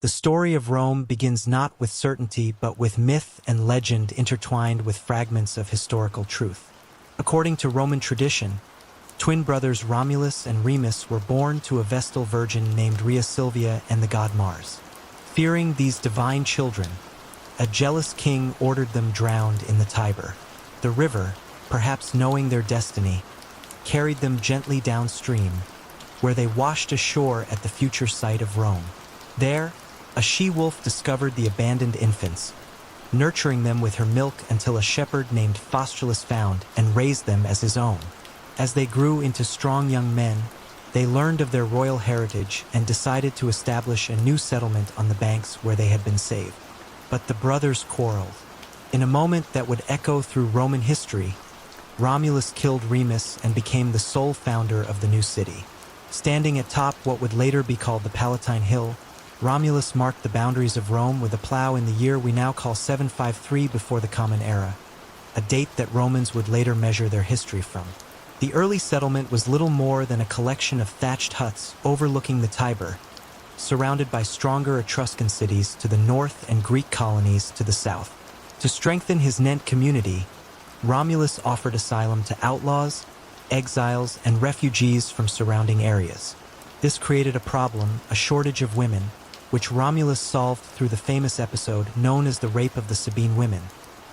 The story of Rome begins not with certainty but with myth and legend intertwined with fragments of historical truth. According to Roman tradition, twin brothers Romulus and Remus were born to a Vestal virgin named Rhea Silvia and the god Mars. Fearing these divine children, a jealous king ordered them drowned in the Tiber. The river, perhaps knowing their destiny, carried them gently downstream, where they washed ashore at the future site of Rome. There, a she-wolf discovered the abandoned infants, nurturing them with her milk until a shepherd named Faustulus found and raised them as his own. As they grew into strong young men, they learned of their royal heritage and decided to establish a new settlement on the banks where they had been saved. But the brothers quarreled. In a moment that would echo through Roman history, Romulus killed Remus and became the sole founder of the new city. Standing atop what would later be called the Palatine Hill, Romulus marked the boundaries of Rome with a plow in the year we now call 753 before the Common Era, a date that Romans would later measure their history from. The early settlement was little more than a collection of thatched huts overlooking the Tiber, surrounded by stronger Etruscan cities to the north and Greek colonies to the south. To strengthen his Nent community, Romulus offered asylum to outlaws, exiles, and refugees from surrounding areas. This created a problem, a shortage of women, which Romulus solved through the famous episode known as the Rape of the Sabine Women,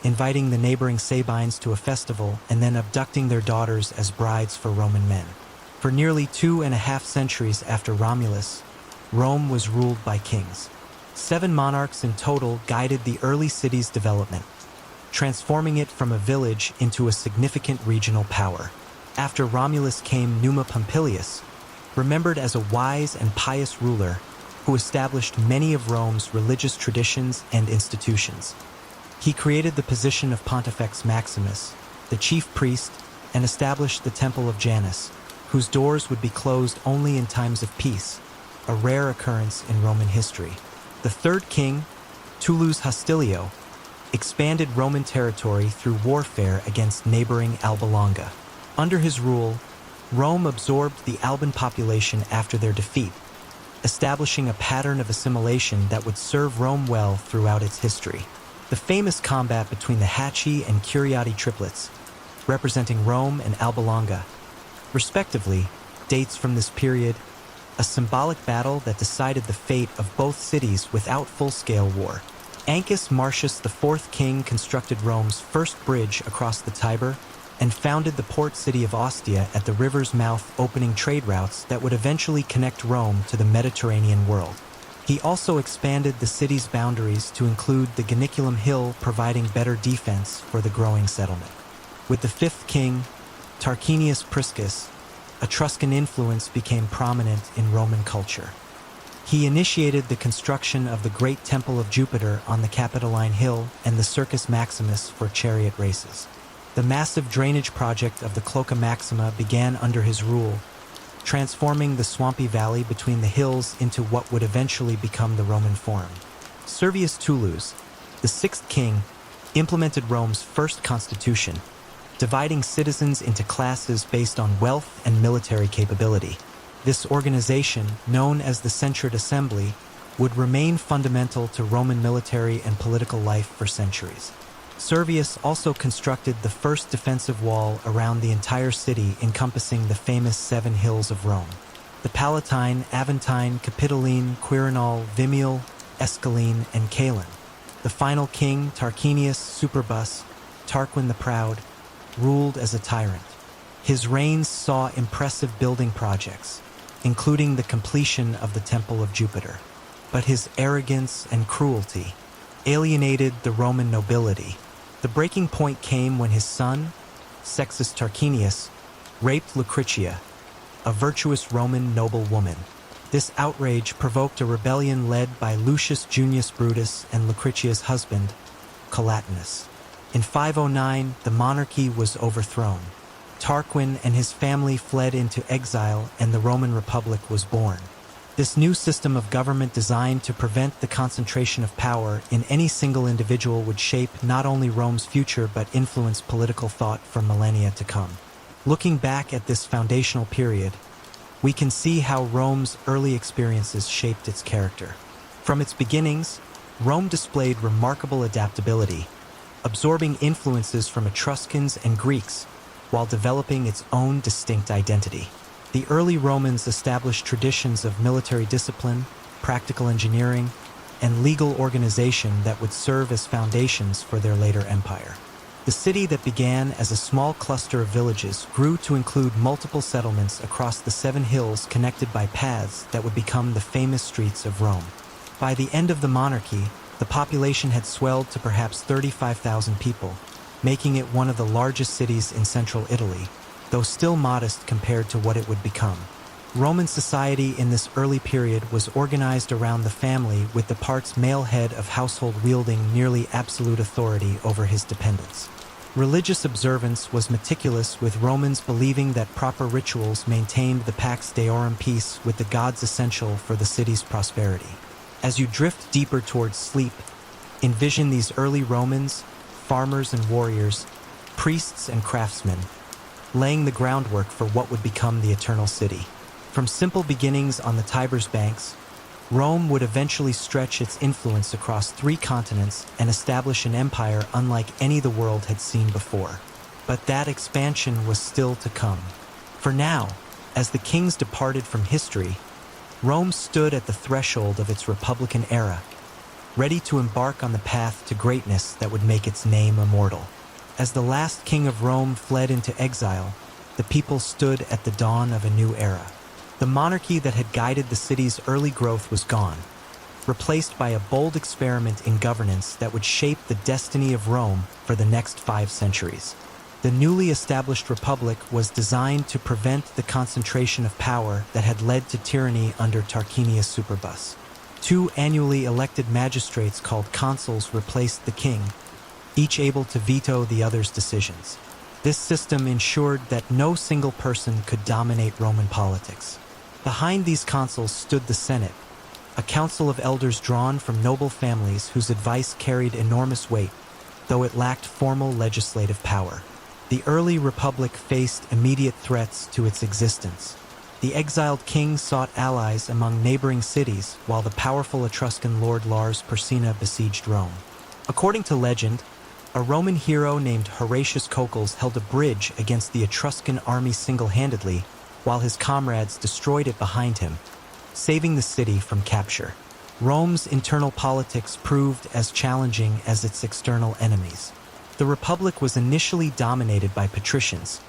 inviting the neighboring Sabines to a festival and then abducting their daughters as brides for Roman men. For nearly 2.5 centuries after Romulus, Rome was ruled by kings. 7 monarchs in total guided the early city's development, transforming it from a village into a significant regional power. After Romulus came Numa Pompilius, remembered as a wise and pious ruler who established many of Rome's religious traditions and institutions. He created the position of Pontifex Maximus, the chief priest, and established the Temple of Janus, whose doors would be closed only in times of peace, a rare occurrence in Roman history. The third king, Tullus Hostilio, expanded Roman territory through warfare against neighboring Alba Longa. Under his rule, Rome absorbed the Alban population after their defeat, establishing a pattern of assimilation that would serve Rome well throughout its history. The famous combat between the Hachi and Curiati triplets, representing Rome and Alba Longa, respectively, dates from this period, a symbolic battle that decided the fate of both cities without full-scale war. Ancus Marcius, the fourth king, constructed Rome's first bridge across the Tiber and founded the port city of Ostia at the river's mouth, opening trade routes that would eventually connect Rome to the Mediterranean world. He also expanded the city's boundaries to include the Ganiculum Hill, providing better defense for the growing settlement. With the fifth king, Tarquinius Priscus, Etruscan influence became prominent in Roman culture. He initiated the construction of the Great Temple of Jupiter on the Capitoline Hill and the Circus Maximus for chariot races. The massive drainage project of the Cloaca Maxima began under his rule, transforming the swampy valley between the hills into what would eventually become the Roman Forum. Servius Tullus, the sixth king, implemented Rome's first constitution, dividing citizens into classes based on wealth and military capability. This organization, known as the Censured Assembly, would remain fundamental to Roman military and political life for centuries. Servius also constructed the first defensive wall around the entire city, encompassing the famous 7 hills of Rome: the Palatine, Aventine, Capitoline, Quirinal, Vimial, Esquiline, and Caelan. The final king, Tarquinius Superbus, Tarquin the Proud, ruled as a tyrant. His reign saw impressive building projects, including the completion of the Temple of Jupiter. But his arrogance and cruelty alienated the Roman nobility. The breaking point came when his son, Sextus Tarquinius, raped Lucretia, a virtuous Roman noblewoman. This outrage provoked a rebellion led by Lucius Junius Brutus and Lucretia's husband, Collatinus. In 509, the monarchy was overthrown. Tarquin and his family fled into exile, and the Roman Republic was born. This new system of government designed to prevent the concentration of power in any single individual would shape not only Rome's future but influence political thought for millennia to come. Looking back at this foundational period, we can see how Rome's early experiences shaped its character. From its beginnings, Rome displayed remarkable adaptability, absorbing influences from Etruscans and Greeks while developing its own distinct identity. The early Romans established traditions of military discipline, practical engineering, and legal organization that would serve as foundations for their later empire. The city that began as a small cluster of villages grew to include multiple settlements across the 7 hills connected by paths that would become the famous streets of Rome. By the end of the monarchy, the population had swelled to perhaps 35,000 people, making it one of the largest cities in central Italy, though still modest compared to what it would become. Roman society in this early period was organized around the family, with the part's male head of household wielding nearly absolute authority over his dependents. Religious observance was meticulous, with Romans believing that proper rituals maintained the Pax Deorum, peace with the gods, essential for the city's prosperity. As you drift deeper towards sleep, envision these early Romans, farmers and warriors, priests and craftsmen, laying the groundwork for what would become the Eternal City. From simple beginnings on the Tiber's banks, Rome would eventually stretch its influence across 3 continents and establish an empire unlike any the world had seen before. But that expansion was still to come. For now, as the kings departed from history, Rome stood at the threshold of its Republican era, ready to embark on the path to greatness that would make its name immortal. As the last king of Rome fled into exile, the people stood at the dawn of a new era. The monarchy that had guided the city's early growth was gone, replaced by a bold experiment in governance that would shape the destiny of Rome for the next 5 centuries. The newly established republic was designed to prevent the concentration of power that had led to tyranny under Tarquinius Superbus. 2 annually elected magistrates called consuls replaced the king, each able to veto the other's decisions. This system ensured that no single person could dominate Roman politics. Behind these consuls stood the Senate, a council of elders drawn from noble families whose advice carried enormous weight, though it lacked formal legislative power. The early republic faced immediate threats to its existence. The exiled king sought allies among neighboring cities, while the powerful Etruscan lord Lars Porsena besieged Rome. According to legend, a Roman hero named Horatius Cocles held a bridge against the Etruscan army single-handedly, while his comrades destroyed it behind him, saving the city from capture. Rome's internal politics proved as challenging as its external enemies. The Republic was initially dominated by patricians,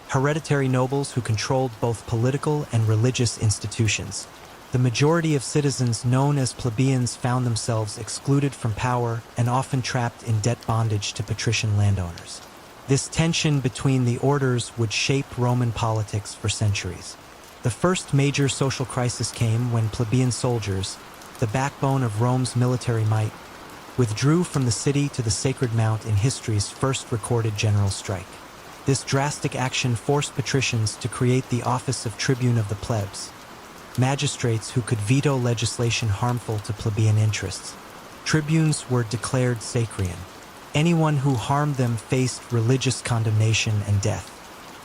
hereditary nobles who controlled both political and religious institutions. The majority of citizens, known as plebeians, found themselves excluded from power and often trapped in debt bondage to patrician landowners. This tension between the orders would shape Roman politics for centuries. The first major social crisis came when plebeian soldiers, the backbone of Rome's military might, withdrew from the city to the Sacred Mount in history's first recorded general strike. This drastic action forced patricians to create the office of tribune of the plebs, magistrates who could veto legislation harmful to plebeian interests. Tribunes were declared sacrian. Anyone who harmed them faced religious condemnation and death.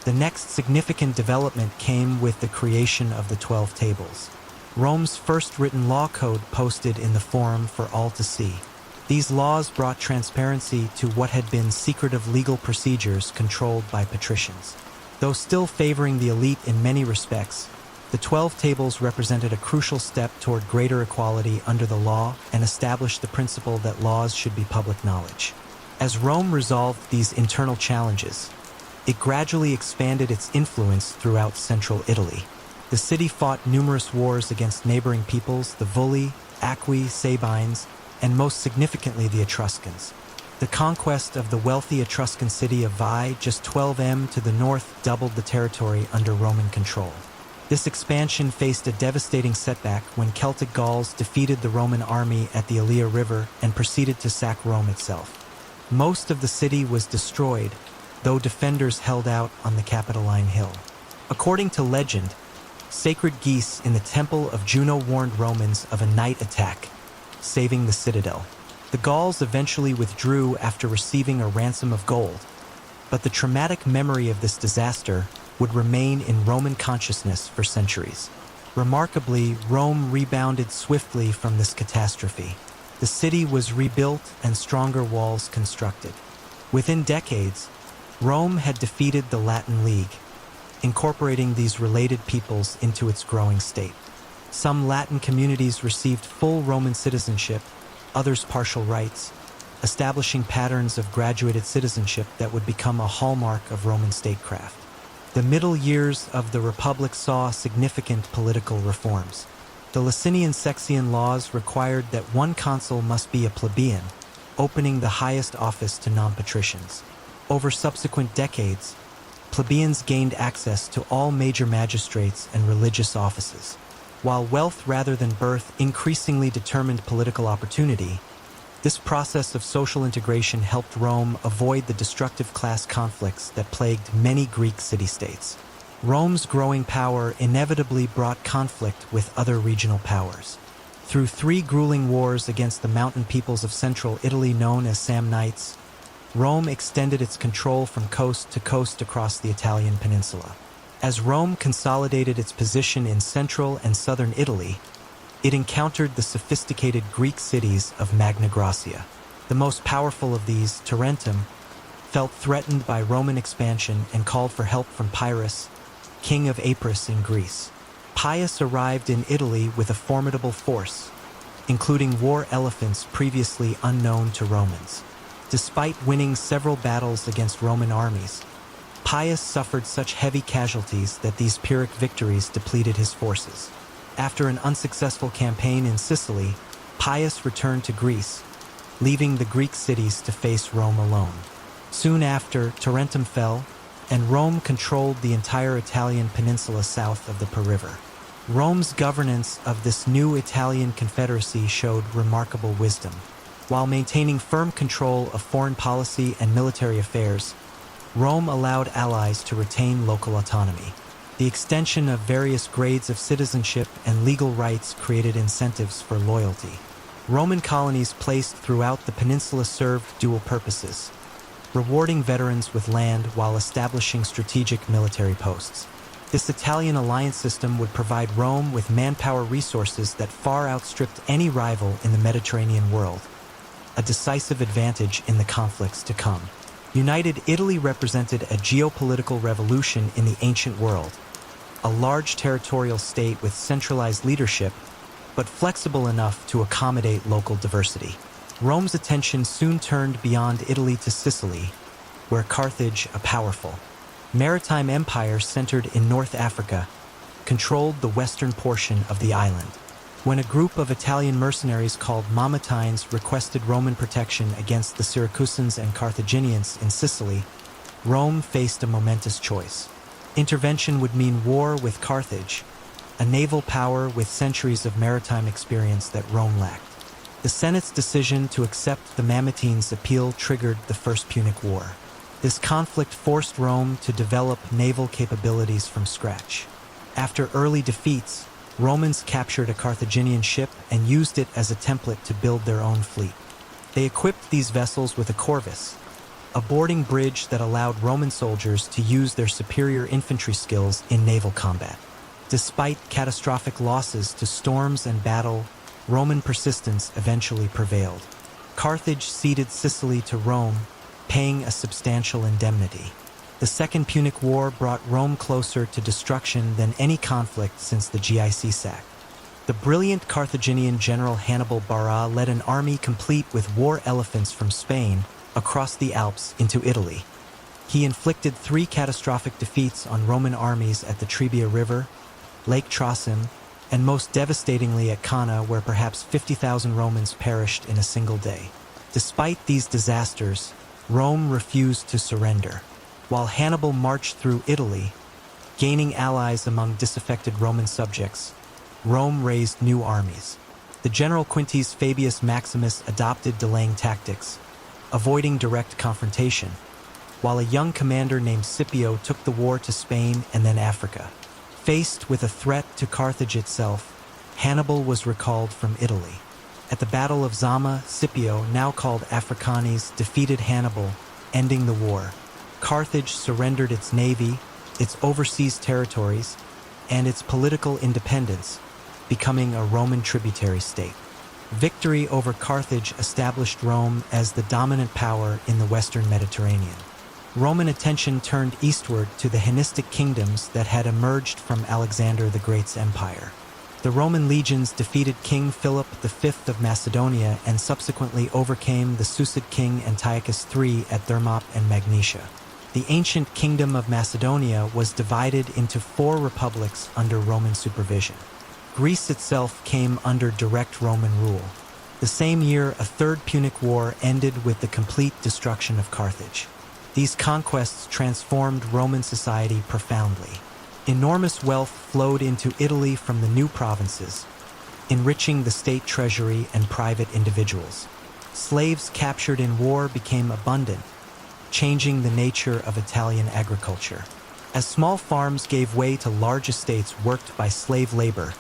The next significant development came with the creation of the 12 Tables, Rome's first written law code posted in the Forum for all to see. These laws brought transparency to what had been secretive legal procedures controlled by patricians. Though still favoring the elite in many respects, the 12 Tables represented a crucial step toward greater equality under the law and established the principle that laws should be public knowledge. As Rome resolved these internal challenges, it gradually expanded its influence throughout central Italy. The city fought numerous wars against neighboring peoples, the Vulli, Aqui, Sabines, and most significantly the Etruscans. The conquest of the wealthy Etruscan city of Veii, just 12 m to the north, doubled the territory under Roman control. This expansion faced a devastating setback when Celtic Gauls defeated the Roman army at the Allia River and proceeded to sack Rome itself. Most of the city was destroyed, though defenders held out on the Capitoline Hill. According to legend, sacred geese in the temple of Juno warned Romans of a night attack, saving the citadel. The Gauls eventually withdrew after receiving a ransom of gold, but the traumatic memory of this disaster would remain in Roman consciousness for centuries. Remarkably, Rome rebounded swiftly from this catastrophe. The city was rebuilt and stronger walls constructed. Within decades, Rome had defeated the Latin League, incorporating these related peoples into its growing state. Some Latin communities received full Roman citizenship, others partial rights, establishing patterns of graduated citizenship that would become a hallmark of Roman statecraft. The middle years of the Republic saw significant political reforms. The Licinian-Sexian laws required that one consul must be a plebeian, opening the highest office to non-patricians. Over subsequent decades, plebeians gained access to all major magistrates and religious offices. While wealth rather than birth increasingly determined political opportunity, this process of social integration helped Rome avoid the destructive class conflicts that plagued many Greek city-states. Rome's growing power inevitably brought conflict with other regional powers. Through 3 grueling wars against the mountain peoples of central Italy known as Samnites, Rome extended its control from coast to coast across the Italian peninsula. As Rome consolidated its position in central and southern Italy, it encountered the sophisticated Greek cities of Magna Graecia. The most powerful of these, Tarentum, felt threatened by Roman expansion and called for help from Pyrrhus, king of Apris in Greece. Pius arrived in Italy with a formidable force, including war elephants previously unknown to Romans. Despite winning several battles against Roman armies, Pius suffered such heavy casualties that these Pyrrhic victories depleted his forces. After an unsuccessful campaign in Sicily, Pius returned to Greece, leaving the Greek cities to face Rome alone. Soon after, Tarentum fell, and Rome controlled the entire Italian peninsula south of the Po River. Rome's governance of this new Italian confederacy showed remarkable wisdom. While maintaining firm control of foreign policy and military affairs, Rome allowed allies to retain local autonomy. The extension of various grades of citizenship and legal rights created incentives for loyalty. Roman colonies placed throughout the peninsula served dual purposes, rewarding veterans with land while establishing strategic military posts. This Italian alliance system would provide Rome with manpower resources that far outstripped any rival in the Mediterranean world, a decisive advantage in the conflicts to come. United Italy represented a geopolitical revolution in the ancient world, a large territorial state with centralized leadership, but flexible enough to accommodate local diversity. Rome's attention soon turned beyond Italy to Sicily, where Carthage, a powerful maritime empire centered in North Africa, controlled the western portion of the island. When a group of Italian mercenaries called Mamertines requested Roman protection against the Syracusans and Carthaginians in Sicily, Rome faced a momentous choice. Intervention would mean war with Carthage, a naval power with centuries of maritime experience that Rome lacked. The Senate's decision to accept the Mamertines' appeal triggered the First Punic War. This conflict forced Rome to develop naval capabilities from scratch. After early defeats, Romans captured a Carthaginian ship and used it as a template to build their own fleet. They equipped these vessels with a corvus, a boarding bridge that allowed Roman soldiers to use their superior infantry skills in naval combat. Despite catastrophic losses to storms and battle, Roman persistence eventually prevailed. Carthage ceded Sicily to Rome, paying a substantial indemnity. The Second Punic War brought Rome closer to destruction than any conflict since the GIC sack. The brilliant Carthaginian general Hannibal Barca led an army complete with war elephants from Spain across the Alps into Italy. He inflicted 3 catastrophic defeats on Roman armies at the Trebia River, Lake Trasim, and most devastatingly at Cannae, where perhaps 50,000 Romans perished in a single day. Despite these disasters, Rome refused to surrender. While Hannibal marched through Italy, gaining allies among disaffected Roman subjects, Rome raised new armies. The general Quintus Fabius Maximus adopted delaying tactics, avoiding direct confrontation, while a young commander named Scipio took the war to Spain and then Africa. Faced with a threat to Carthage itself, Hannibal was recalled from Italy. At the Battle of Zama, Scipio, now called Africanes, defeated Hannibal, ending the war. Carthage surrendered its navy, its overseas territories, and its political independence, becoming a Roman tributary state. Victory over Carthage established Rome as the dominant power in the Western Mediterranean. Roman attention turned eastward to the Hellenistic kingdoms that had emerged from Alexander the Great's empire. The Roman legions defeated King Philip V of Macedonia and subsequently overcame the Seleucid king Antiochus III at Thermopylae and Magnesia. The ancient kingdom of Macedonia was divided into 4 republics under Roman supervision. Greece itself came under direct Roman rule. The same year, a Third Punic War ended with the complete destruction of Carthage. These conquests transformed Roman society profoundly. Enormous wealth flowed into Italy from the new provinces, enriching the state treasury and private individuals. Slaves captured in war became abundant, changing the nature of Italian agriculture. As small farms gave way to large estates worked by slave labor,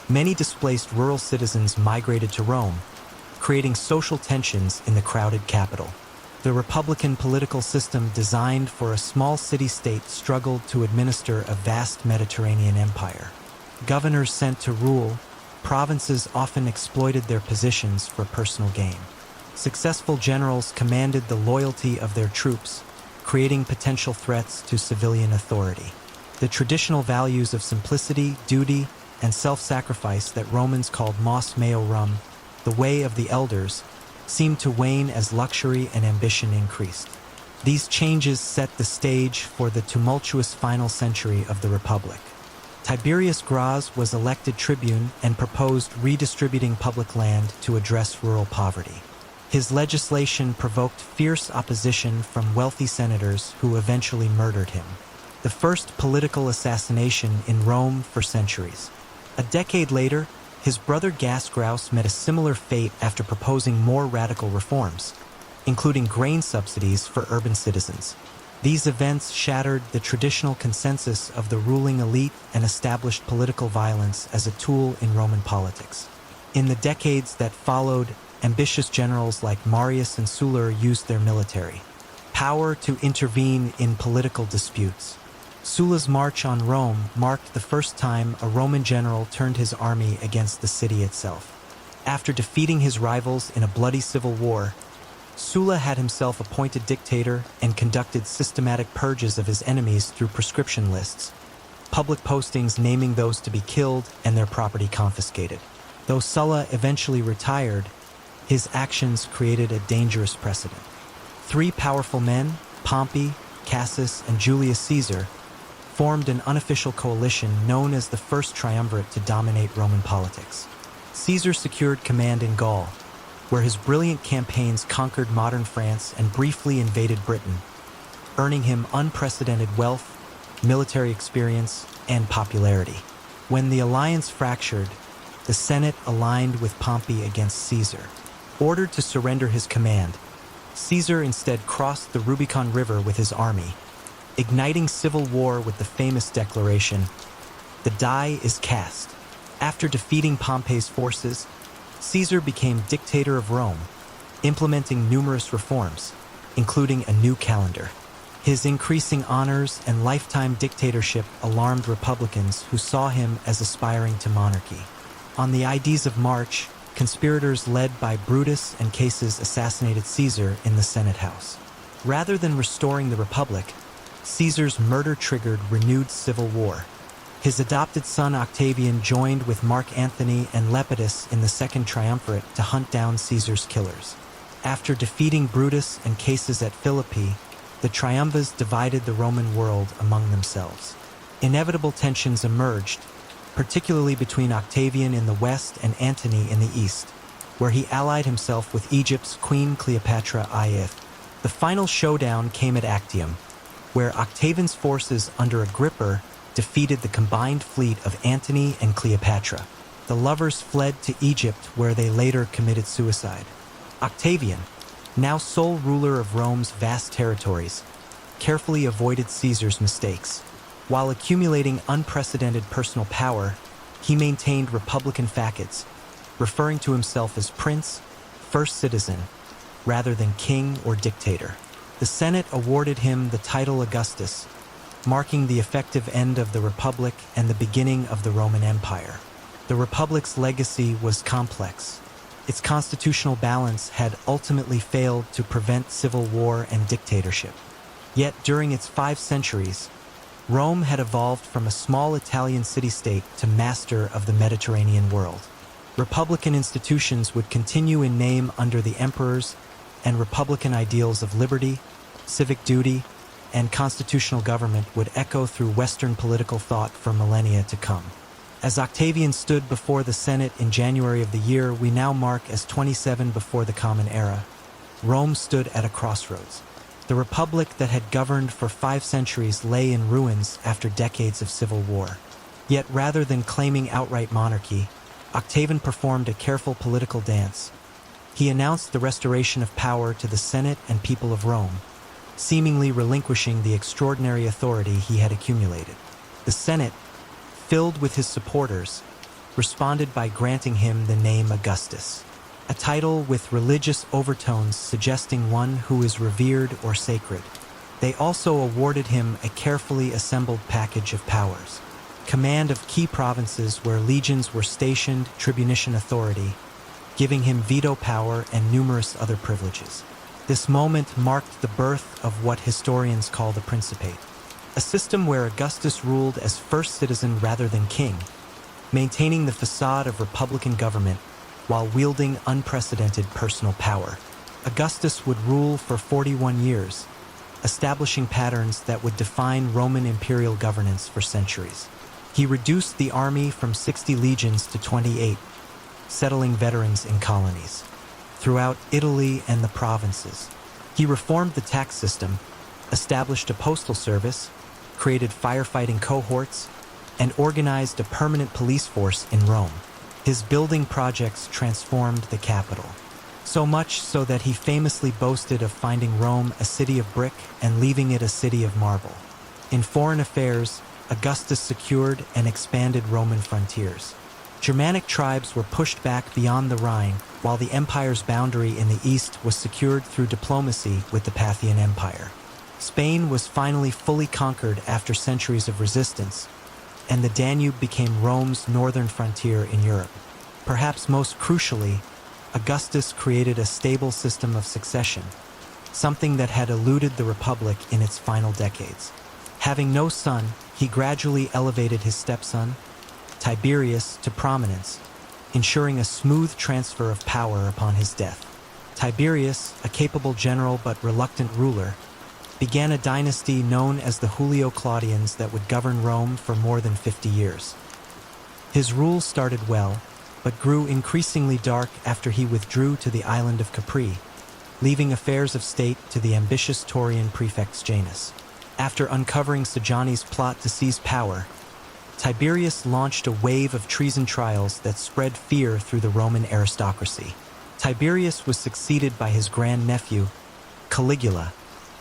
many displaced rural citizens migrated to Rome, creating social tensions in the crowded capital. The republican political system designed for a small city-state struggled to administer a vast Mediterranean empire. Governors sent to rule, provinces often exploited their positions for personal gain. Successful generals commanded the loyalty of their troops, creating potential threats to civilian authority. The traditional values of simplicity, duty, and self-sacrifice that Romans called mos meo rum, the way of the elders, seemed to wane as luxury and ambition increased. These changes set the stage for the tumultuous final century of the Republic. Tiberius Gracchus was elected tribune and proposed redistributing public land to address rural poverty. His legislation provoked fierce opposition from wealthy senators who eventually murdered him. The first political assassination in Rome for centuries. A decade later, his brother Gaius Gracchus met a similar fate after proposing more radical reforms, including grain subsidies for urban citizens. These events shattered the traditional consensus of the ruling elite and established political violence as a tool in Roman politics. In the decades that followed, ambitious generals like Marius and Sulla used their military power to intervene in political disputes. Sulla's march on Rome marked the first time a Roman general turned his army against the city itself. After defeating his rivals in a bloody civil war, Sulla had himself appointed dictator and conducted systematic purges of his enemies through proscription lists, public postings naming those to be killed and their property confiscated. Though Sulla eventually retired, his actions created a dangerous precedent. 3 powerful men, Pompey, Cassius, and Julius Caesar, formed an unofficial coalition known as the First Triumvirate to dominate Roman politics. Caesar secured command in Gaul, where his brilliant campaigns conquered modern France and briefly invaded Britain, earning him unprecedented wealth, military experience, and popularity. When the alliance fractured, the Senate aligned with Pompey against Caesar. Ordered to surrender his command, Caesar instead crossed the Rubicon River with his army, igniting civil war with the famous declaration, "The die is cast." After defeating Pompey's forces, Caesar became dictator of Rome, implementing numerous reforms, including a new calendar. His increasing honors and lifetime dictatorship alarmed Republicans who saw him as aspiring to monarchy. On the Ides of March, conspirators led by Brutus and Cassius assassinated Caesar in the Senate House. Rather than restoring the Republic, Caesar's murder triggered renewed civil war. His adopted son Octavian joined with Mark Antony and Lepidus in the Second Triumvirate to hunt down Caesar's killers. After defeating Brutus and Cassius at Philippi, the triumvirs divided the Roman world among themselves. Inevitable tensions emerged, particularly between Octavian in the west and Antony in the east, where he allied himself with Egypt's Queen Cleopatra I. The final showdown came at Actium, where Octavian's forces under Agrippa defeated the combined fleet of Antony and Cleopatra. The lovers fled to Egypt, where they later committed suicide. Octavian, now sole ruler of Rome's vast territories, carefully avoided Caesar's mistakes. While accumulating unprecedented personal power, he maintained republican facades, referring to himself as prince, first citizen, rather than king or dictator. The Senate awarded him the title Augustus, marking the effective end of the Republic and the beginning of the Roman Empire. The Republic's legacy was complex. Its constitutional balance had ultimately failed to prevent civil war and dictatorship. Yet during its 5 centuries, Rome had evolved from a small Italian city-state to master of the Mediterranean world. Republican institutions would continue in name under the emperors, and republican ideals of liberty, civic duty, and constitutional government would echo through Western political thought for millennia to come. As Octavian stood before the Senate in January of the year we now mark as 27 before the Common Era, Rome stood at a crossroads. The republic that had governed for 5 centuries lay in ruins after decades of civil war. Yet rather than claiming outright monarchy, Octavian performed a careful political dance. He announced the restoration of power to the Senate and people of Rome, seemingly relinquishing the extraordinary authority he had accumulated. The Senate, filled with his supporters, responded by granting him the name Augustus, a title with religious overtones suggesting one who is revered or sacred. They also awarded him a carefully assembled package of powers: command of key provinces where legions were stationed, tribunician authority, giving him veto power and numerous other privileges. This moment marked the birth of what historians call the Principate, a system where Augustus ruled as first citizen rather than king, maintaining the facade of republican government while wielding unprecedented personal power. Augustus would rule for 41 years, establishing patterns that would define Roman imperial governance for centuries. He reduced the army from 60 legions to 28, settling veterans in colonies throughout Italy and the provinces. He reformed the tax system, established a postal service, created firefighting cohorts, and organized a permanent police force in Rome. His building projects transformed the capital, so much so that he famously boasted of finding Rome a city of brick and leaving it a city of marble. In foreign affairs, Augustus secured and expanded Roman frontiers. Germanic tribes were pushed back beyond the Rhine, while the empire's boundary in the east was secured through diplomacy with the Parthian Empire. Spain was finally fully conquered after centuries of resistance, and the Danube became Rome's northern frontier in Europe. Perhaps most crucially, Augustus created a stable system of succession, something that had eluded the Republic in its final decades. Having no son, he gradually elevated his stepson, Tiberius, to prominence, ensuring a smooth transfer of power upon his death. Tiberius, a capable general but reluctant ruler, began a dynasty known as the Julio-Claudians that would govern Rome for more than 50 years. His rule started well, but grew increasingly dark after he withdrew to the island of Capri, leaving affairs of state to the ambitious Taurian prefect Janus. After uncovering Sejanus's plot to seize power, Tiberius launched a wave of treason trials that spread fear through the Roman aristocracy. Tiberius was succeeded by his grandnephew, Caligula,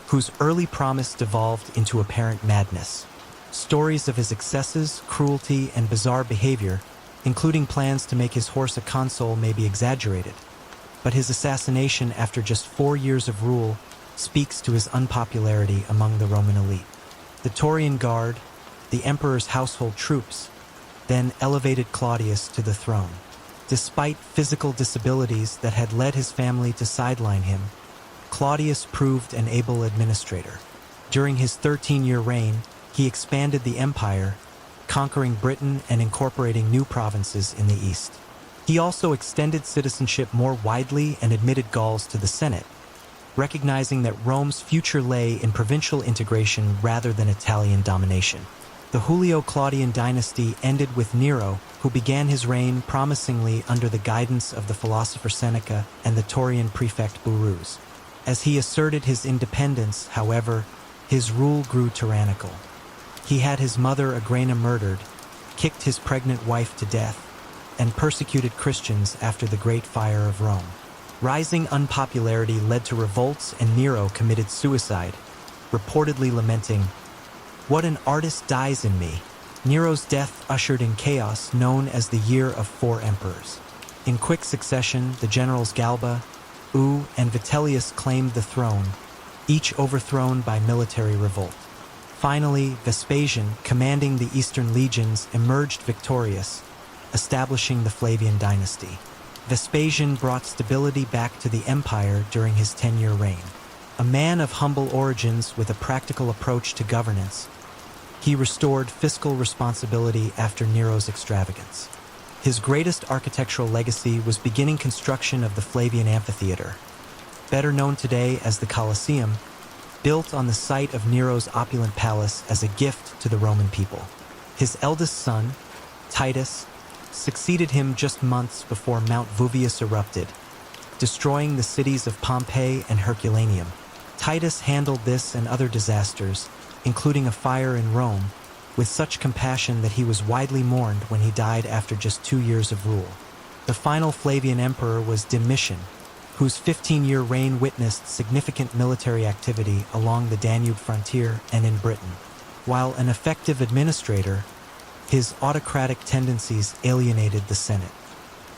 whose early promise devolved into apparent madness. Stories of his excesses, cruelty, and bizarre behavior, including plans to make his horse a consul, may be exaggerated, but his assassination after just 4 years of rule speaks to his unpopularity among the Roman elite. The Taurian Guard, the emperor's household troops, then elevated Claudius to the throne. Despite physical disabilities that had led his family to sideline him, Claudius proved an able administrator. During his 13-year reign, he expanded the empire, conquering Britain and incorporating new provinces in the east. He also extended citizenship more widely and admitted Gauls to the Senate, recognizing that Rome's future lay in provincial integration rather than Italian domination. The Julio-Claudian dynasty ended with Nero, who began his reign promisingly under the guidance of the philosopher Seneca and the Taurian prefect Burrus. As he asserted his independence, however, his rule grew tyrannical. He had his mother Agrena murdered, kicked his pregnant wife to death, and persecuted Christians after the Great Fire of Rome. Rising unpopularity led to revolts, and Nero committed suicide, reportedly lamenting, "What an artist dies in me." Nero's death ushered in chaos known as the Year of 4 Emperors. In quick succession, the generals Galba, and Vitellius claimed the throne, each overthrown by military revolt. Finally, Vespasian, commanding the Eastern legions, emerged victorious, establishing the Flavian dynasty. Vespasian brought stability back to the empire during his 10-year reign. A man of humble origins with a practical approach to governance, he restored fiscal responsibility after Nero's extravagance. His greatest architectural legacy was beginning construction of the Flavian Amphitheater, better known today as the Colosseum, built on the site of Nero's opulent palace as a gift to the Roman people. His eldest son, Titus, succeeded him just months before Mount Vuvius erupted, destroying the cities of Pompeii and Herculaneum. Titus handled this and other disasters, including a fire in Rome, with such compassion that he was widely mourned when he died after just 2 years of rule. The final Flavian emperor was Domitian, whose 15-year reign witnessed significant military activity along the Danube frontier and in Britain. While an effective administrator, his autocratic tendencies alienated the Senate.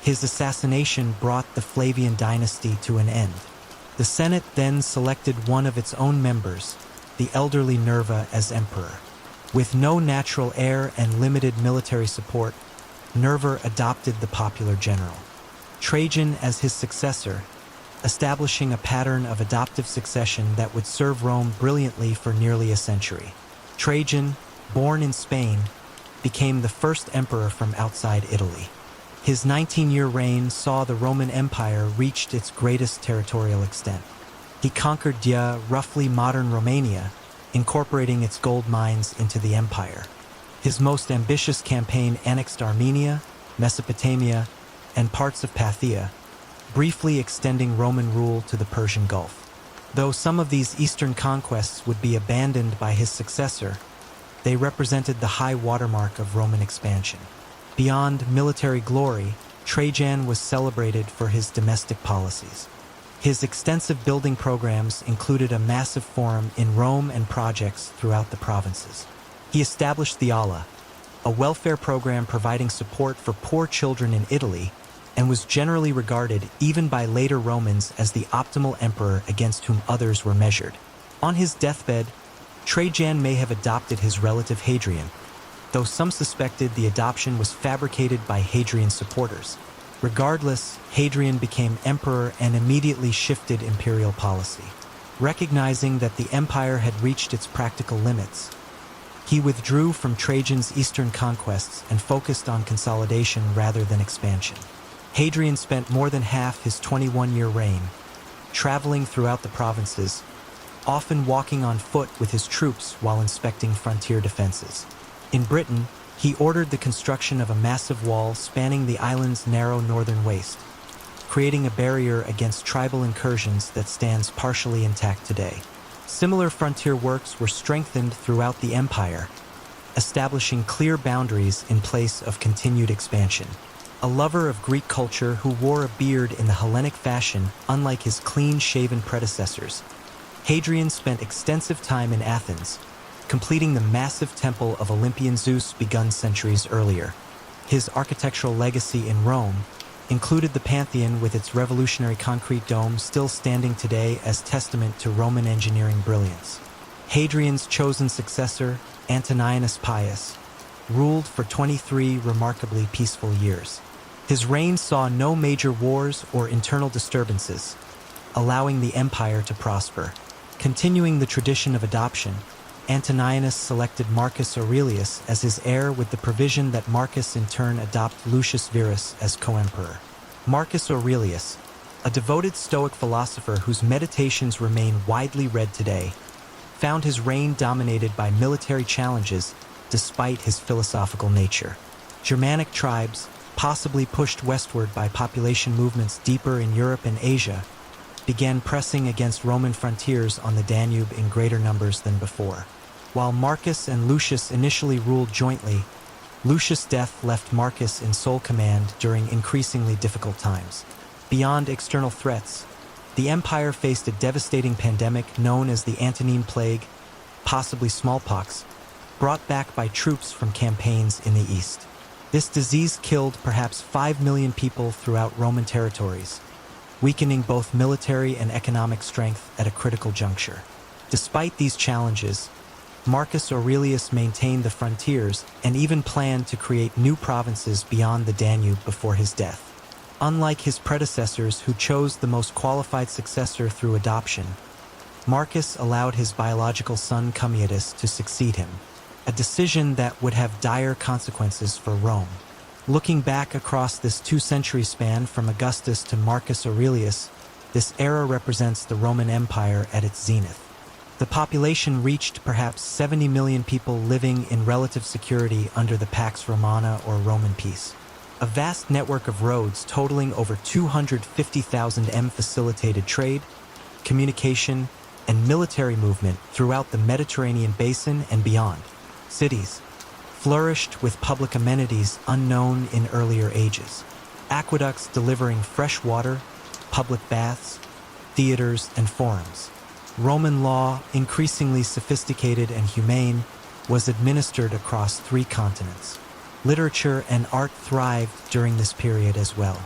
His assassination brought the Flavian dynasty to an end. The Senate then selected one of its own members, the elderly Nerva, as emperor. With no natural heir and limited military support, Nerva adopted the popular general Trajan as his successor, establishing a pattern of adoptive succession that would serve Rome brilliantly for nearly a century. Trajan, born in Spain, became the first emperor from outside Italy. His 19-year reign saw the Roman Empire reach its greatest territorial extent. He conquered Dia, roughly modern Romania, incorporating its gold mines into the empire. His most ambitious campaign annexed Armenia, Mesopotamia, and parts of Parthia, briefly extending Roman rule to the Persian Gulf. Though some of these eastern conquests would be abandoned by his successor, they represented the high watermark of Roman expansion. Beyond military glory, Trajan was celebrated for his domestic policies. His extensive building programs included a massive forum in Rome and projects throughout the provinces. He established the Ala, a welfare program providing support for poor children in Italy, and was generally regarded even by later Romans as the optimal emperor against whom others were measured. On his deathbed, Trajan may have adopted his relative Hadrian, though some suspected the adoption was fabricated by Hadrian's supporters. Regardless, Hadrian became emperor and immediately shifted imperial policy. Recognizing that the empire had reached its practical limits, he withdrew from Trajan's eastern conquests and focused on consolidation rather than expansion. Hadrian spent more than half his 21-year reign traveling throughout the provinces, often walking on foot with his troops while inspecting frontier defenses. In Britain, he ordered the construction of a massive wall spanning the island's narrow northern waist, creating a barrier against tribal incursions that stands partially intact today. Similar frontier works were strengthened throughout the empire, establishing clear boundaries in place of continued expansion. A lover of Greek culture who wore a beard in the Hellenic fashion, unlike his clean-shaven predecessors, Hadrian spent extensive time in Athens, completing the massive temple of Olympian Zeus begun centuries earlier. His architectural legacy in Rome included the Pantheon with its revolutionary concrete dome still standing today as testament to Roman engineering brilliance. Hadrian's chosen successor, Antoninus Pius, ruled for 23 remarkably peaceful years. His reign saw no major wars or internal disturbances, allowing the empire to prosper. Continuing the tradition of adoption, Antoninus selected Marcus Aurelius as his heir with the provision that Marcus in turn adopt Lucius Verus as co-emperor. Marcus Aurelius, a devoted Stoic philosopher whose meditations remain widely read today, found his reign dominated by military challenges despite his philosophical nature. Germanic tribes, possibly pushed westward by population movements deeper in Europe and Asia, began pressing against Roman frontiers on the Danube in greater numbers than before. While Marcus and Lucius initially ruled jointly, Lucius' death left Marcus in sole command during increasingly difficult times. Beyond external threats, the empire faced a devastating pandemic known as the Antonine Plague, possibly smallpox, brought back by troops from campaigns in the east. This disease killed perhaps 5 million people throughout Roman territories, weakening both military and economic strength at a critical juncture. Despite these challenges, Marcus Aurelius maintained the frontiers and even planned to create new provinces beyond the Danube before his death. Unlike his predecessors who chose the most qualified successor through adoption, Marcus allowed his biological son Commodus to succeed him, a decision that would have dire consequences for Rome. Looking back across this 2-century span from Augustus to Marcus Aurelius, this era represents the Roman Empire at its zenith. The population reached perhaps 70 million people living in relative security under the Pax Romana or Roman peace. A vast network of roads totaling over 250,000 m facilitated trade, communication, and military movement throughout the Mediterranean basin and beyond. Cities flourished with public amenities unknown in earlier ages. Aqueducts delivering fresh water, public baths, theaters, and forums. Roman law, increasingly sophisticated and humane, was administered across 3 continents. Literature and art thrived during this period as well.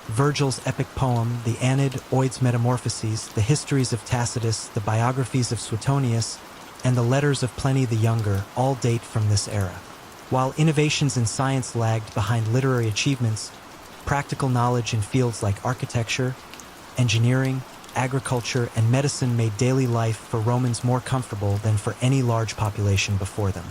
Virgil's epic poem, the Aeneid, Oid's Metamorphoses, the histories of Tacitus, the biographies of Suetonius, and the letters of Pliny the Younger all date from this era. While innovations in science lagged behind literary achievements, practical knowledge in fields like architecture, engineering, agriculture, and medicine made daily life for Romans more comfortable than for any large population before them.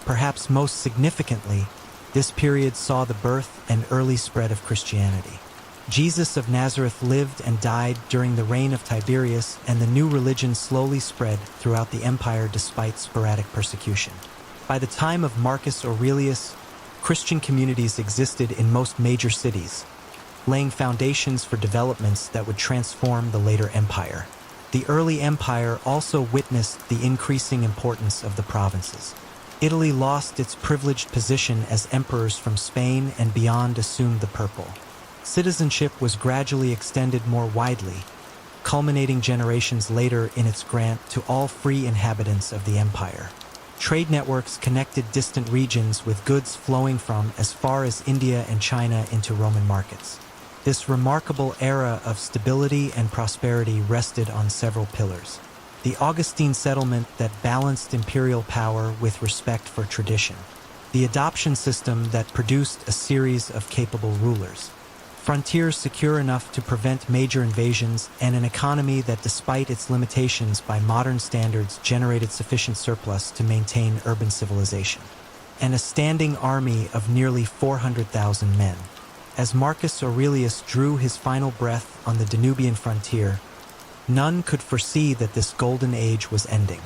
Perhaps most significantly, this period saw the birth and early spread of Christianity. Jesus of Nazareth lived and died during the reign of Tiberius, and the new religion slowly spread throughout the empire despite sporadic persecution. By the time of Marcus Aurelius, Christian communities existed in most major cities, laying foundations for developments that would transform the later empire. The early empire also witnessed the increasing importance of the provinces. Italy lost its privileged position as emperors from Spain and beyond assumed the purple. Citizenship was gradually extended more widely, culminating generations later in its grant to all free inhabitants of the empire. Trade networks connected distant regions with goods flowing from as far as India and China into Roman markets. This remarkable era of stability and prosperity rested on several pillars. The Augustine settlement that balanced imperial power with respect for tradition. The adoption system that produced a series of capable rulers. Frontiers secure enough to prevent major invasions, and an economy that, despite its limitations by modern standards, generated sufficient surplus to maintain urban civilization. And a standing army of nearly 400,000 men. As Marcus Aurelius drew his final breath on the Danubian frontier, none could foresee that this golden age was ending.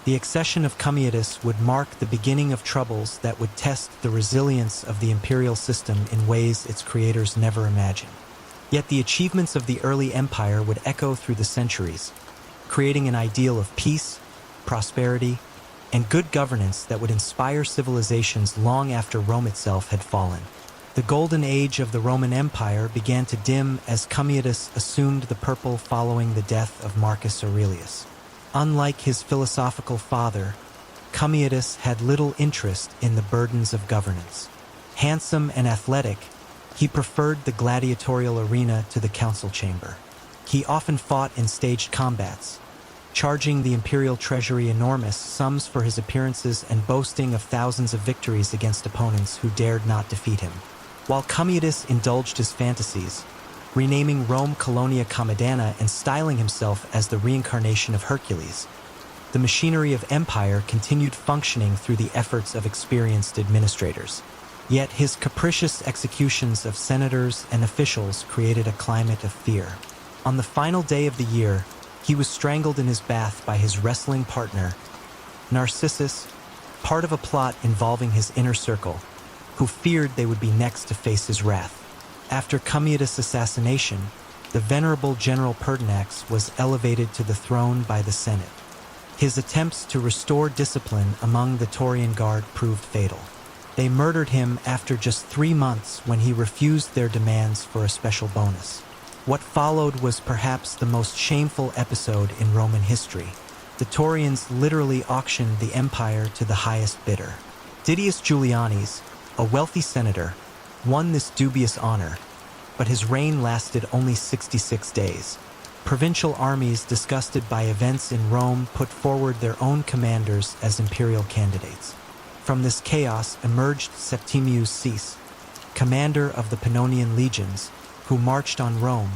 The accession of Commodus would mark the beginning of troubles that would test the resilience of the imperial system in ways its creators never imagined. Yet the achievements of the early empire would echo through the centuries, creating an ideal of peace, prosperity, and good governance that would inspire civilizations long after Rome itself had fallen. The golden age of the Roman Empire began to dim as Commodus assumed the purple following the death of Marcus Aurelius. Unlike his philosophical father, Commodus had little interest in the burdens of governance. Handsome and athletic, he preferred the gladiatorial arena to the council chamber. He often fought in staged combats, charging the imperial treasury enormous sums for his appearances and boasting of thousands of victories against opponents who dared not defeat him. While Commodus indulged his fantasies, renaming Rome Colonia Commodana and styling himself as the reincarnation of Hercules, the machinery of empire continued functioning through the efforts of experienced administrators. Yet his capricious executions of senators and officials created a climate of fear. On the final day of the year, he was strangled in his bath by his wrestling partner, Narcissus, part of a plot involving his inner circle, who feared they would be next to face his wrath. After Commodus' assassination, the venerable General Pertinax was elevated to the throne by the Senate. His attempts to restore discipline among the Taurian Guard proved fatal. They murdered him after just 3 months when he refused their demands for a special bonus. What followed was perhaps the most shameful episode in Roman history. The Taurians literally auctioned the empire to the highest bidder. Didius Julianus, a wealthy senator, won this dubious honor, but his reign lasted only 66 days. Provincial armies, disgusted by events in Rome, put forward their own commanders as imperial candidates. From this chaos emerged Septimius Cis, commander of the Pannonian legions, who marched on Rome,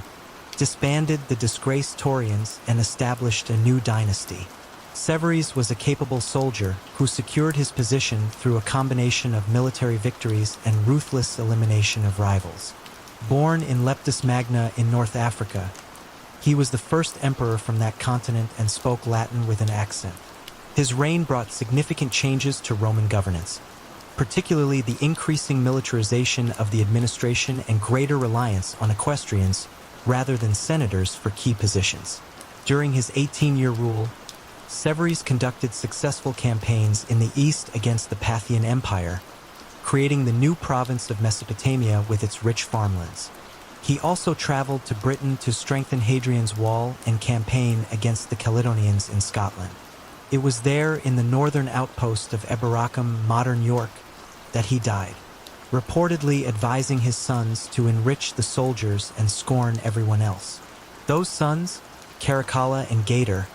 disbanded the disgraced Taurians, and established a new dynasty. Severus was a capable soldier who secured his position through a combination of military victories and ruthless elimination of rivals. Born in Leptis Magna in North Africa, he was the first emperor from that continent and spoke Latin with an accent. His reign brought significant changes to Roman governance, particularly the increasing militarization of the administration and greater reliance on equestrians rather than senators for key positions. During his 18-year rule, Severus conducted successful campaigns in the east against the Parthian Empire, creating the new province of Mesopotamia with its rich farmlands. He also traveled to Britain to strengthen Hadrian's Wall and campaign against the Caledonians in Scotland. It was there, in the northern outpost of Eboracum, modern York, that he died, reportedly advising his sons to enrich the soldiers and scorn everyone else. Those sons, Caracalla and Gator,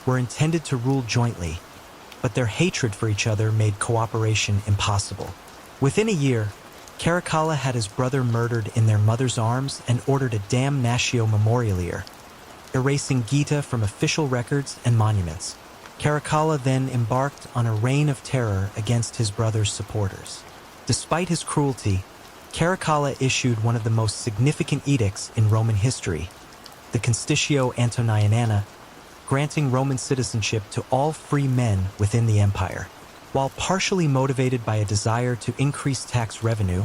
were intended to rule jointly, but their hatred for each other made cooperation impossible. Within a year, Caracalla had his brother murdered in their mother's arms and ordered a damnatio memorialier, erasing Geta from official records and monuments. Caracalla then embarked on a reign of terror against his brother's supporters. Despite his cruelty, Caracalla issued one of the most significant edicts in Roman history, the Constitutio Antoniana, granting Roman citizenship to all free men within the empire. While partially motivated by a desire to increase tax revenue,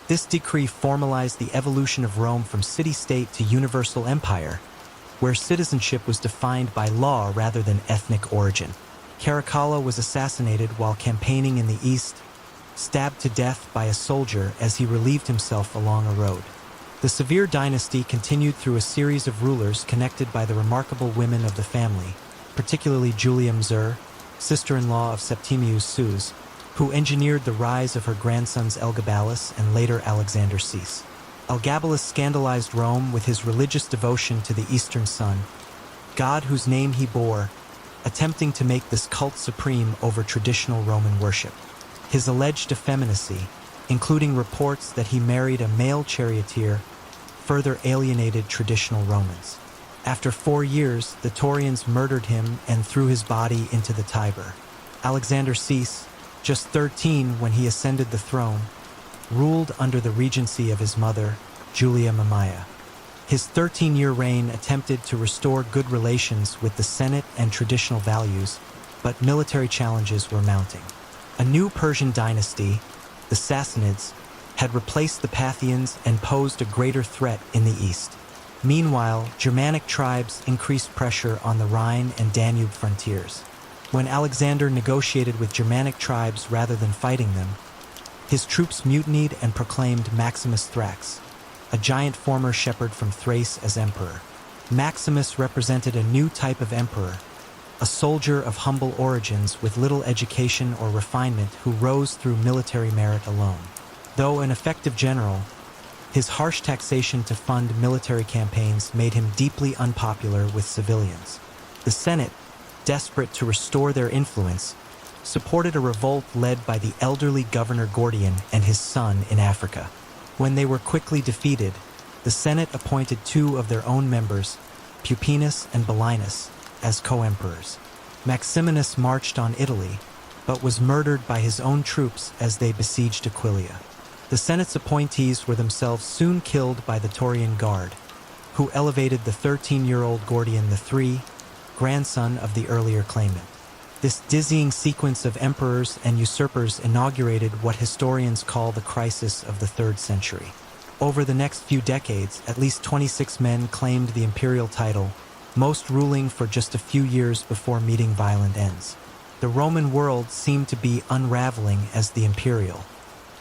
this decree formalized the evolution of Rome from city-state to universal empire, where citizenship was defined by law rather than ethnic origin. Caracalla was assassinated while campaigning in the east, stabbed to death by a soldier as he relieved himself along a road. The Severe dynasty continued through a series of rulers connected by the remarkable women of the family, particularly Julia Mzur, sister-in-law of Septimius Sus, who engineered the rise of her grandsons Elgabalus and later Alexander Cis. Elgabalus scandalized Rome with his religious devotion to the Eastern Sun, god whose name he bore, attempting to make this cult supreme over traditional Roman worship. His alleged effeminacy, including reports that he married a male charioteer, further alienated traditional Romans. After 4 years, the Taurians murdered him and threw his body into the Tiber. Alexander Cis, just 13 when he ascended the throne, ruled under the regency of his mother, Julia Mamaea. His 13-year reign attempted to restore good relations with the Senate and traditional values, but military challenges were mounting. A new Persian dynasty, the Sassanids, had replaced the Parthians and posed a greater threat in the east. Meanwhile, Germanic tribes increased pressure on the Rhine and Danube frontiers. When Alexander negotiated with Germanic tribes rather than fighting them, his troops mutinied and proclaimed Maximus Thrax, a giant former shepherd from Thrace, as emperor. Maximus represented a new type of emperor, a soldier of humble origins with little education or refinement who rose through military merit alone. Though an effective general, his harsh taxation to fund military campaigns made him deeply unpopular with civilians. The Senate, desperate to restore their influence, supported a revolt led by the elderly Governor Gordian and his son in Africa. When they were quickly defeated, the Senate appointed 2 of their own members, Pupienus and Belinus, as co-emperors. Maximinus marched on Italy, but was murdered by his own troops as they besieged Aquileia. The Senate's appointees were themselves soon killed by the Taurian Guard, who elevated the 13-year-old Gordian III, grandson of the earlier claimant. This dizzying sequence of emperors and usurpers inaugurated what historians call the crisis of the 3rd century. Over the next few decades, at least 26 men claimed the imperial title, most ruling for just a few years before meeting violent ends. The Roman world seemed to be unraveling as the imperial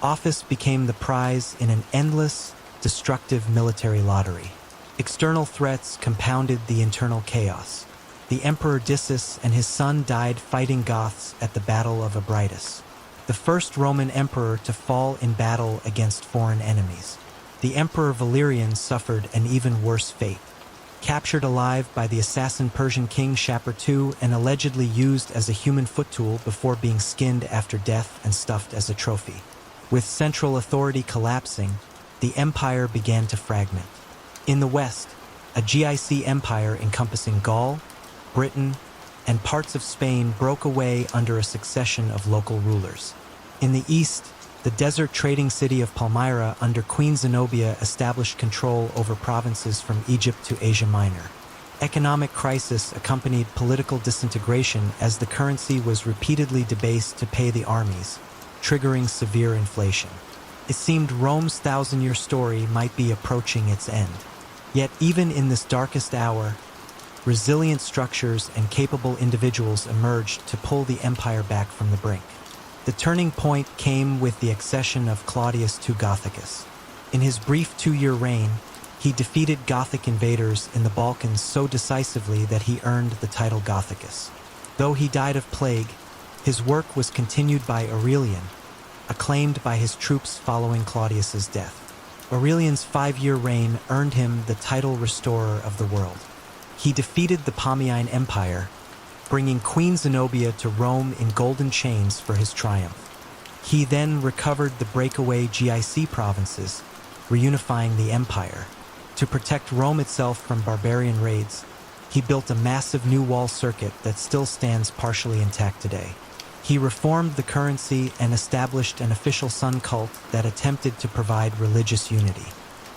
office became the prize in an endless, destructive military lottery. External threats compounded the internal chaos. The Emperor Decius and his son died fighting Goths at the Battle of Abritus, the first Roman emperor to fall in battle against foreign enemies. The Emperor Valerian suffered an even worse fate. Captured alive by the assassin Persian king Shapur II and allegedly used as a human foot tool before being skinned after death and stuffed as a trophy. With central authority collapsing, the empire began to fragment. In the west, a GIC empire encompassing Gaul, Britain, and parts of Spain broke away under a succession of local rulers. In the east, the desert trading city of Palmyra under Queen Zenobia established control over provinces from Egypt to Asia Minor. Economic crisis accompanied political disintegration as the currency was repeatedly debased to pay the armies, triggering severe inflation. It seemed Rome's thousand-year story might be approaching its end. Yet even in this darkest hour, resilient structures and capable individuals emerged to pull the empire back from the brink. The turning point came with the accession of Claudius II Gothicus. In his brief 2-year reign, he defeated Gothic invaders in the Balkans so decisively that he earned the title Gothicus. Though he died of plague, his work was continued by Aurelian, acclaimed by his troops following Claudius's death. Aurelian's 5-year reign earned him the title Restorer of the World. He defeated the Pommian Empire, bringing Queen Zenobia to Rome in golden chains for his triumph. He then recovered the breakaway GIC provinces, reunifying the empire. To protect Rome itself from barbarian raids, he built a massive new wall circuit that still stands partially intact today. He reformed the currency and established an official sun cult that attempted to provide religious unity.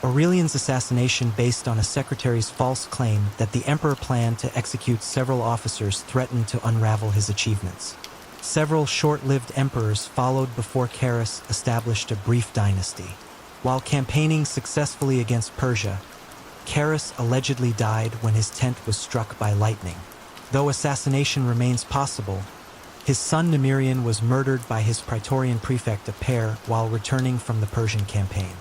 Aurelian's assassination, based on a secretary's false claim that the emperor planned to execute several officers, threatened to unravel his achievements. Several short-lived emperors followed before Carus established a brief dynasty. While campaigning successfully against Persia, Carus allegedly died when his tent was struck by lightning. Though assassination remains possible, his son Nemirian was murdered by his praetorian prefect Aper while returning from the Persian campaign.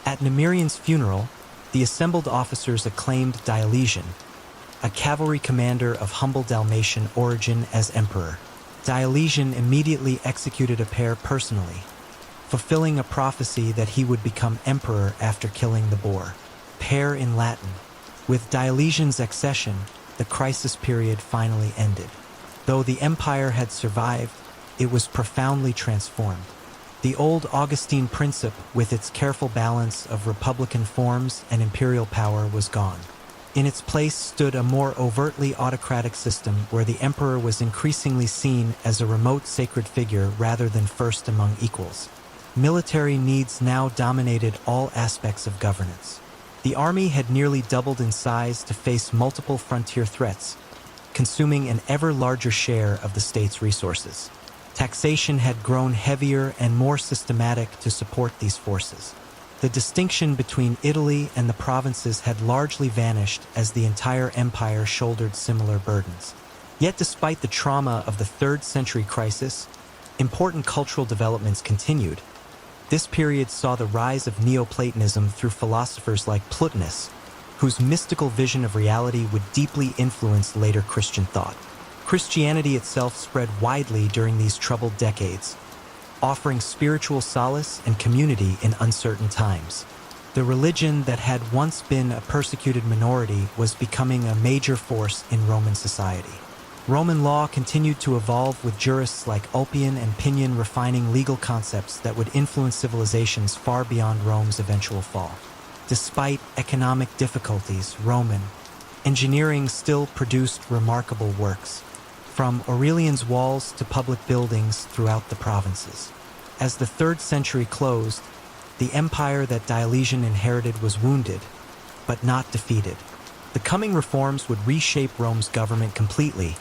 At Nemirian's funeral, the assembled officers acclaimed Diocletian, a cavalry commander of humble Dalmatian origin, as emperor. Diocletian immediately executed Aper personally, fulfilling a prophecy that he would become emperor after killing the boar. Per in Latin. With Diocletian's accession, the crisis period finally ended. Though the empire had survived, it was profoundly transformed. The old Augustine principle, with its careful balance of republican forms and imperial power, was gone. In its place stood a more overtly autocratic system where the emperor was increasingly seen as a remote sacred figure rather than first among equals. Military needs now dominated all aspects of governance. The army had nearly doubled in size to face multiple frontier threats, consuming an ever larger share of the state's resources. Taxation had grown heavier and more systematic to support these forces. The distinction between Italy and the provinces had largely vanished as the entire empire shouldered similar burdens. Yet despite the trauma of the 3rd century crisis, important cultural developments continued. This period saw the rise of Neoplatonism through philosophers like Plotinus, whose mystical vision of reality would deeply influence later Christian thought. Christianity itself spread widely during these troubled decades, offering spiritual solace and community in uncertain times. The religion that had once been a persecuted minority was becoming a major force in Roman society. Roman law continued to evolve, with jurists like Ulpian and Pinion refining legal concepts that would influence civilizations far beyond Rome's eventual fall. Despite economic difficulties, Roman engineering still produced remarkable works, from Aurelian's walls to public buildings throughout the provinces. As the 3rd century closed, the empire that Diocletian inherited was wounded, but not defeated. The coming reforms would reshape Rome's government completely,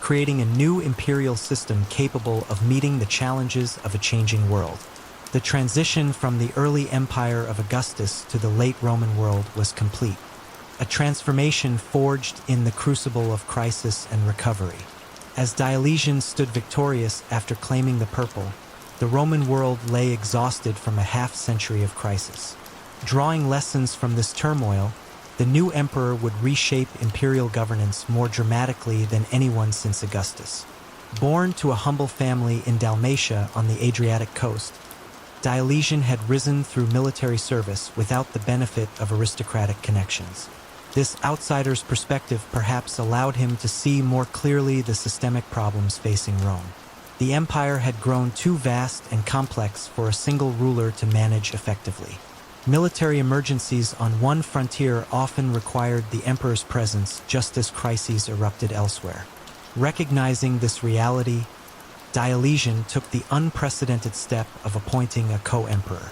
creating a new imperial system capable of meeting the challenges of a changing world. The transition from the early empire of Augustus to the late Roman world was complete, a transformation forged in the crucible of crisis and recovery. As Diocletian stood victorious after claiming the purple, the Roman world lay exhausted from a half-century of crisis. Drawing lessons from this turmoil, the new emperor would reshape imperial governance more dramatically than anyone since Augustus. Born to a humble family in Dalmatia on the Adriatic coast, Diocletian had risen through military service without the benefit of aristocratic connections. This outsider's perspective perhaps allowed him to see more clearly the systemic problems facing Rome. The empire had grown too vast and complex for a single ruler to manage effectively. Military emergencies on one frontier often required the emperor's presence just as crises erupted elsewhere. Recognizing this reality, Diocletian took the unprecedented step of appointing a co-emperor.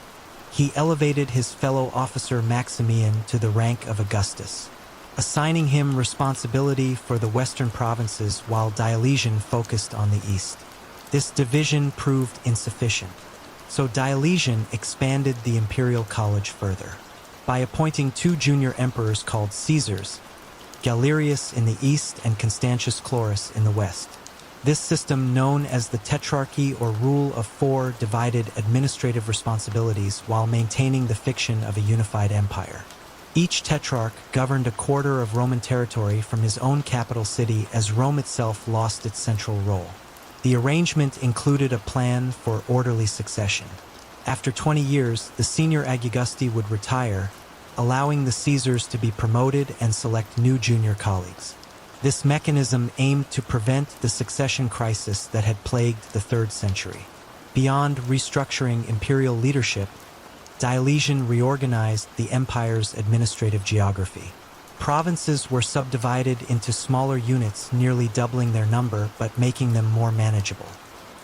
He elevated his fellow officer Maximian to the rank of Augustus, assigning him responsibility for the western provinces while Diocletian focused on the east. This division proved insufficient, so Diocletian expanded the imperial college further by appointing two junior emperors called Caesars, Galerius in the east and Constantius Chlorus in the west. This system, known as the Tetrarchy or Rule of Four, divided administrative responsibilities while maintaining the fiction of a unified empire. Each tetrarch governed a quarter of Roman territory from his own capital city as Rome itself lost its central role. The arrangement included a plan for orderly succession. After 20 years, the senior Augusti would retire, allowing the Caesars to be promoted and select new junior colleagues. This mechanism aimed to prevent the succession crisis that had plagued the 3rd century. Beyond restructuring imperial leadership, Diocletian reorganized the empire's administrative geography. Provinces were subdivided into smaller units, nearly doubling their number but making them more manageable.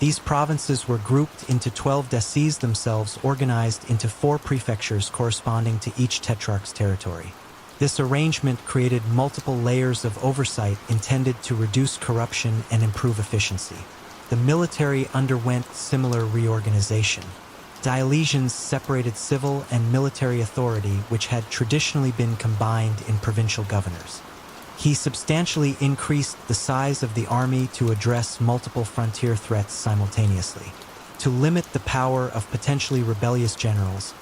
These provinces were grouped into 12 decies, themselves organized into 4 prefectures corresponding to each tetrarch's territory. This arrangement created multiple layers of oversight intended to reduce corruption and improve efficiency. The military underwent similar reorganization. Diocletian separated civil and military authority, which had traditionally been combined in provincial governors. He substantially increased the size of the army to address multiple frontier threats simultaneously. To limit the power of potentially rebellious generals,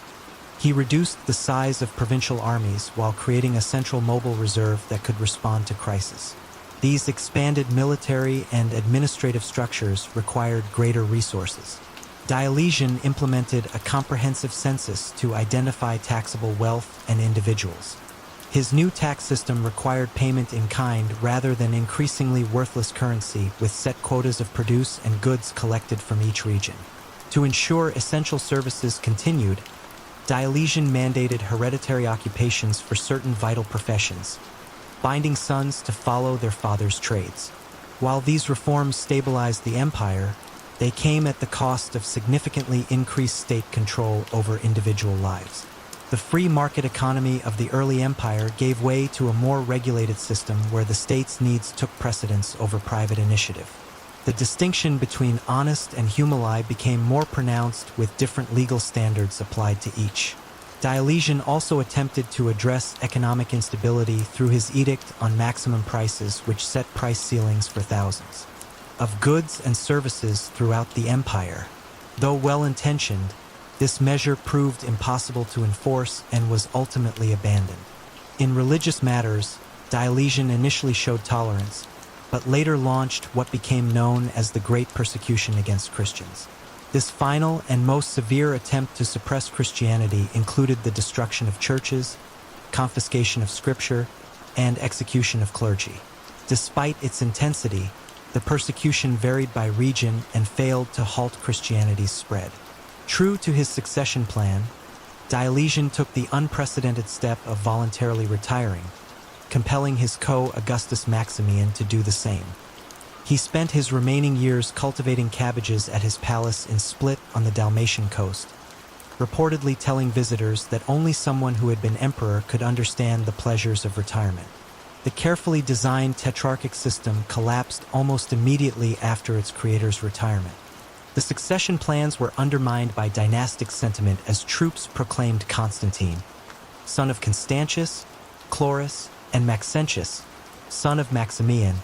he reduced the size of provincial armies while creating a central mobile reserve that could respond to crisis. These expanded military and administrative structures required greater resources. Diocletian implemented a comprehensive census to identify taxable wealth and individuals. His new tax system required payment in kind rather than increasingly worthless currency, with set quotas of produce and goods collected from each region. To ensure essential services continued, Diocletian mandated hereditary occupations for certain vital professions, binding sons to follow their father's trades. While these reforms stabilized the empire, they came at the cost of significantly increased state control over individual lives. The free market economy of the early empire gave way to a more regulated system where the state's needs took precedence over private initiative. The distinction between honest and humili became more pronounced, with different legal standards applied to each. Diocletian also attempted to address economic instability through his edict on maximum prices, which set price ceilings for thousands of goods and services throughout the empire. Though well-intentioned, this measure proved impossible to enforce and was ultimately abandoned. In religious matters, Diocletian initially showed tolerance, but later launched what became known as the Great Persecution against Christians. This final and most severe attempt to suppress Christianity included the destruction of churches, confiscation of scripture, and execution of clergy. Despite its intensity, the persecution varied by region and failed to halt Christianity's spread. True to his succession plan, Diocletian took the unprecedented step of voluntarily retiring, compelling his co-Augustus Maximian to do the same. He spent his remaining years cultivating cabbages at his palace in Split on the Dalmatian coast, reportedly telling visitors that only someone who had been emperor could understand the pleasures of retirement. The carefully designed tetrarchic system collapsed almost immediately after its creator's retirement. The succession plans were undermined by dynastic sentiment as troops proclaimed Constantine, son of Constantius, Chlorus, and Maxentius, son of Maximian,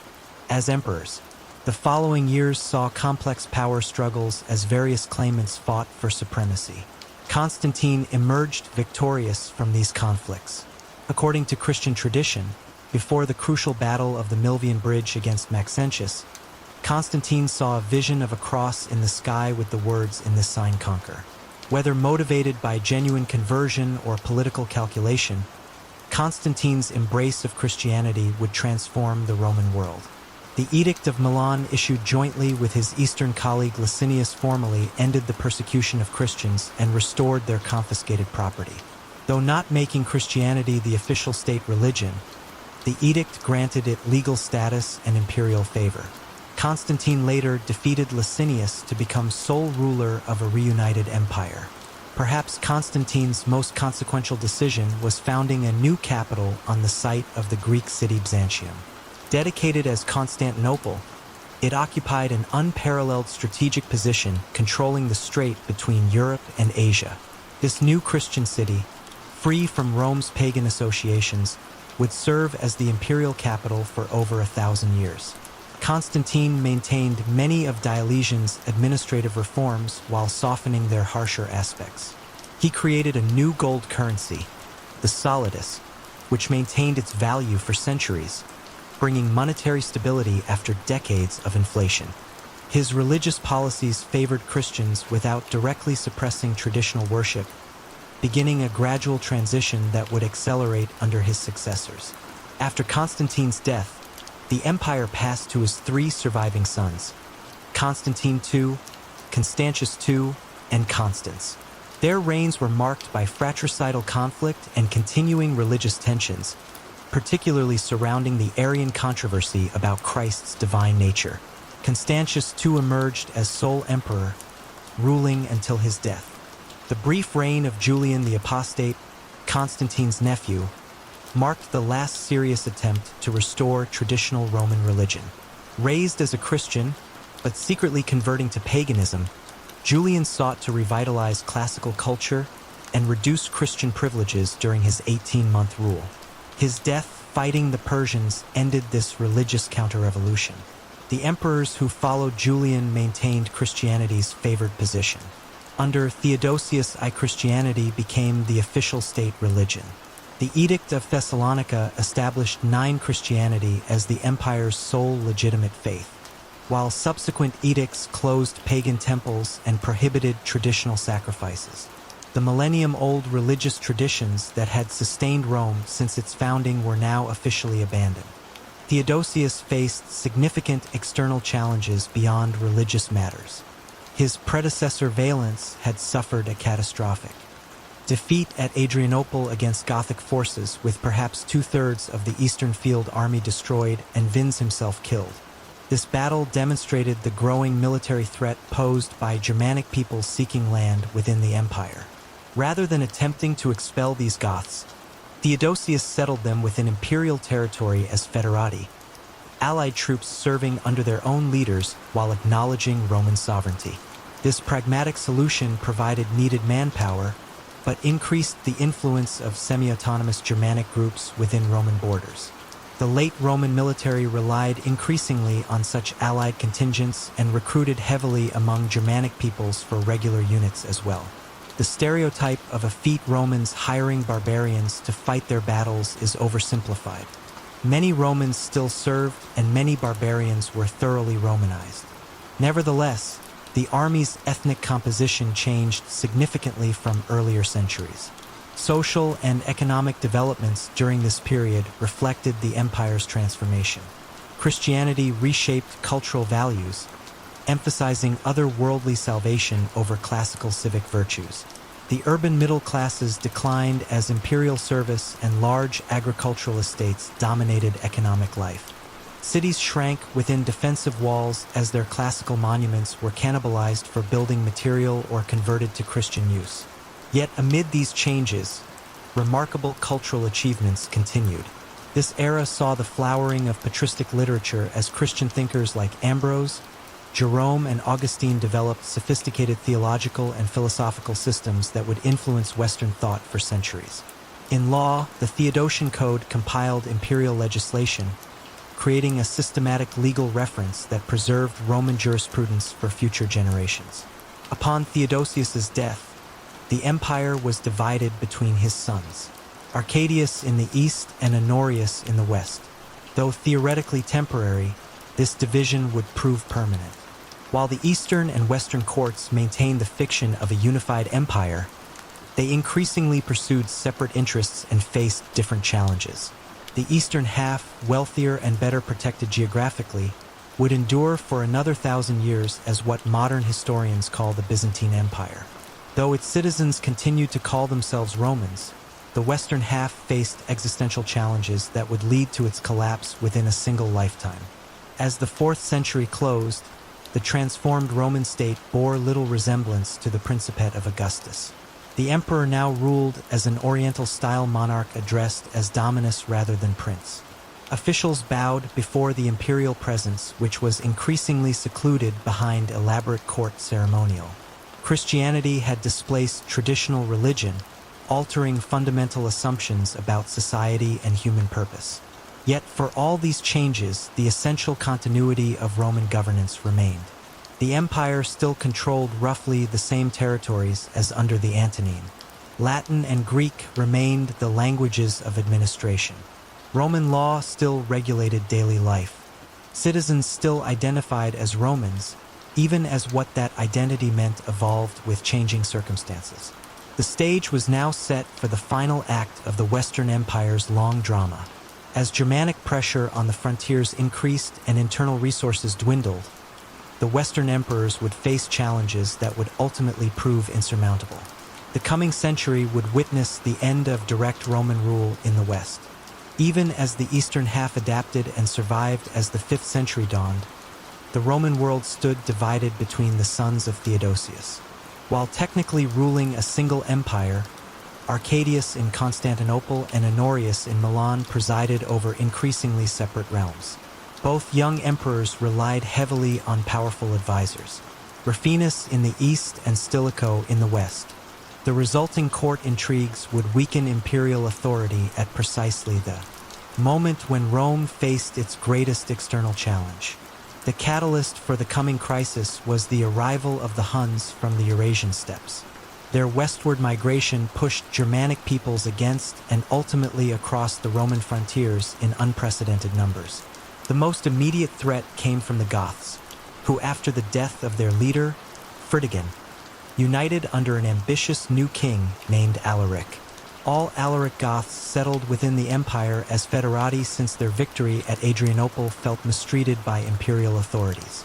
as emperors. The following years saw complex power struggles as various claimants fought for supremacy. Constantine emerged victorious from these conflicts. According to Christian tradition, before the crucial battle of the Milvian Bridge against Maxentius, Constantine saw a vision of a cross in the sky with the words, "In this sign conquer." Whether motivated by genuine conversion or political calculation, Constantine's embrace of Christianity would transform the Roman world. The Edict of Milan, issued jointly with his eastern colleague Licinius, formally ended the persecution of Christians and restored their confiscated property. Though not making Christianity the official state religion, the edict granted it legal status and imperial favor. Constantine later defeated Licinius to become sole ruler of a reunited empire. Perhaps Constantine's most consequential decision was founding a new capital on the site of the Greek city Byzantium. Dedicated as Constantinople, it occupied an unparalleled strategic position, controlling the strait between Europe and Asia. This new Christian city, free from Rome's pagan associations, would serve as the imperial capital for over 1,000 years. Constantine maintained many of Diocletian's administrative reforms while softening their harsher aspects. He created a new gold currency, the solidus, which maintained its value for centuries, bringing monetary stability after decades of inflation. His religious policies favored Christians without directly suppressing traditional worship, beginning a gradual transition that would accelerate under his successors. After Constantine's death, the empire passed to his three surviving sons, Constantine II, Constantius II, and Constans. Their reigns were marked by fratricidal conflict and continuing religious tensions, particularly surrounding the Arian controversy about Christ's divine nature. Constantius II emerged as sole emperor, ruling until his death. The brief reign of Julian the Apostate, Constantine's nephew, marked the last serious attempt to restore traditional Roman religion. Raised as a Christian, but secretly converting to paganism, Julian sought to revitalize classical culture and reduce Christian privileges during his 18-month rule. His death fighting the Persians ended this religious counter-revolution. The emperors who followed Julian maintained Christianity's favored position. Under Theodosius I, Christianity became the official state religion. The Edict of Thessalonica established Christianity as the empire's sole legitimate faith, while subsequent edicts closed pagan temples and prohibited traditional sacrifices. The millennium-old religious traditions that had sustained Rome since its founding were now officially abandoned. Theodosius faced significant external challenges beyond religious matters. His predecessor Valens had suffered a catastrophic defeat at Adrianople against Gothic forces, with perhaps two-thirds of the Eastern Field Army destroyed and Vinz himself killed. This battle demonstrated the growing military threat posed by Germanic peoples seeking land within the empire. Rather than attempting to expel these Goths, Theodosius settled them within imperial territory as foederati, allied troops serving under their own leaders while acknowledging Roman sovereignty. This pragmatic solution provided needed manpower, but increased the influence of semi-autonomous Germanic groups within Roman borders. The late Roman military relied increasingly on such allied contingents and recruited heavily among Germanic peoples for regular units as well. The stereotype of effete Romans hiring barbarians to fight their battles is oversimplified. Many Romans still served, and many barbarians were thoroughly Romanized. Nevertheless, the army's ethnic composition changed significantly from earlier centuries. Social and economic developments during this period reflected the empire's transformation. Christianity reshaped cultural values, emphasizing otherworldly salvation over classical civic virtues. The urban middle classes declined as imperial service and large agricultural estates dominated economic life. Cities shrank within defensive walls as their classical monuments were cannibalized for building material or converted to Christian use. Yet amid these changes, remarkable cultural achievements continued. This era saw the flowering of patristic literature as Christian thinkers like Ambrose, Jerome, and Augustine developed sophisticated theological and philosophical systems that would influence Western thought for centuries. In law, the Theodosian Code compiled imperial legislation, creating a systematic legal reference that preserved Roman jurisprudence for future generations. Upon Theodosius's death, the empire was divided between his sons, Arcadius in the east and Honorius in the west. Though theoretically temporary, this division would prove permanent. While the eastern and western courts maintained the fiction of a unified empire, They increasingly pursued separate interests and faced different challenges. The eastern half, wealthier and better protected geographically, would endure for another 1,000 years as what modern historians call the Byzantine Empire. Though its citizens continued to call themselves Romans, the western half faced existential challenges that would lead to its collapse within a single lifetime. As the 4th century closed, the transformed Roman state bore little resemblance to the Principate of Augustus. The emperor now ruled as an Oriental-style monarch addressed as Dominus rather than Prince. Officials bowed before the imperial presence, which was increasingly secluded behind elaborate court ceremonial. Christianity had displaced traditional religion, altering fundamental assumptions about society and human purpose. Yet for all these changes, the essential continuity of Roman governance remained. The empire still controlled roughly the same territories as under the Antonine. Latin and Greek remained the languages of administration. Roman law still regulated daily life. Citizens still identified as Romans, even as what that identity meant evolved with changing circumstances. The stage was now set for the final act of the Western Empire's long drama. As Germanic pressure on the frontiers increased and internal resources dwindled, the Western emperors would face challenges that would ultimately prove insurmountable. The coming century would witness the end of direct Roman rule in the West. Even as the eastern half adapted and survived as the 5th century dawned, the Roman world stood divided between the sons of Theodosius. While technically ruling a single empire, Arcadius in Constantinople and Honorius in Milan presided over increasingly separate realms. Both young emperors relied heavily on powerful advisors, Rufinus in the east and Stilicho in the west. The resulting court intrigues would weaken imperial authority at precisely the moment when Rome faced its greatest external challenge. The catalyst for the coming crisis was the arrival of the Huns from the Eurasian steppes. Their westward migration pushed Germanic peoples against and ultimately across the Roman frontiers in unprecedented numbers. The most immediate threat came from the Goths, who after the death of their leader, Fritigern, united under an ambitious new king named Alaric. All Alaric Goths settled within the empire as foederati since their victory at Adrianople felt mistreated by imperial authorities.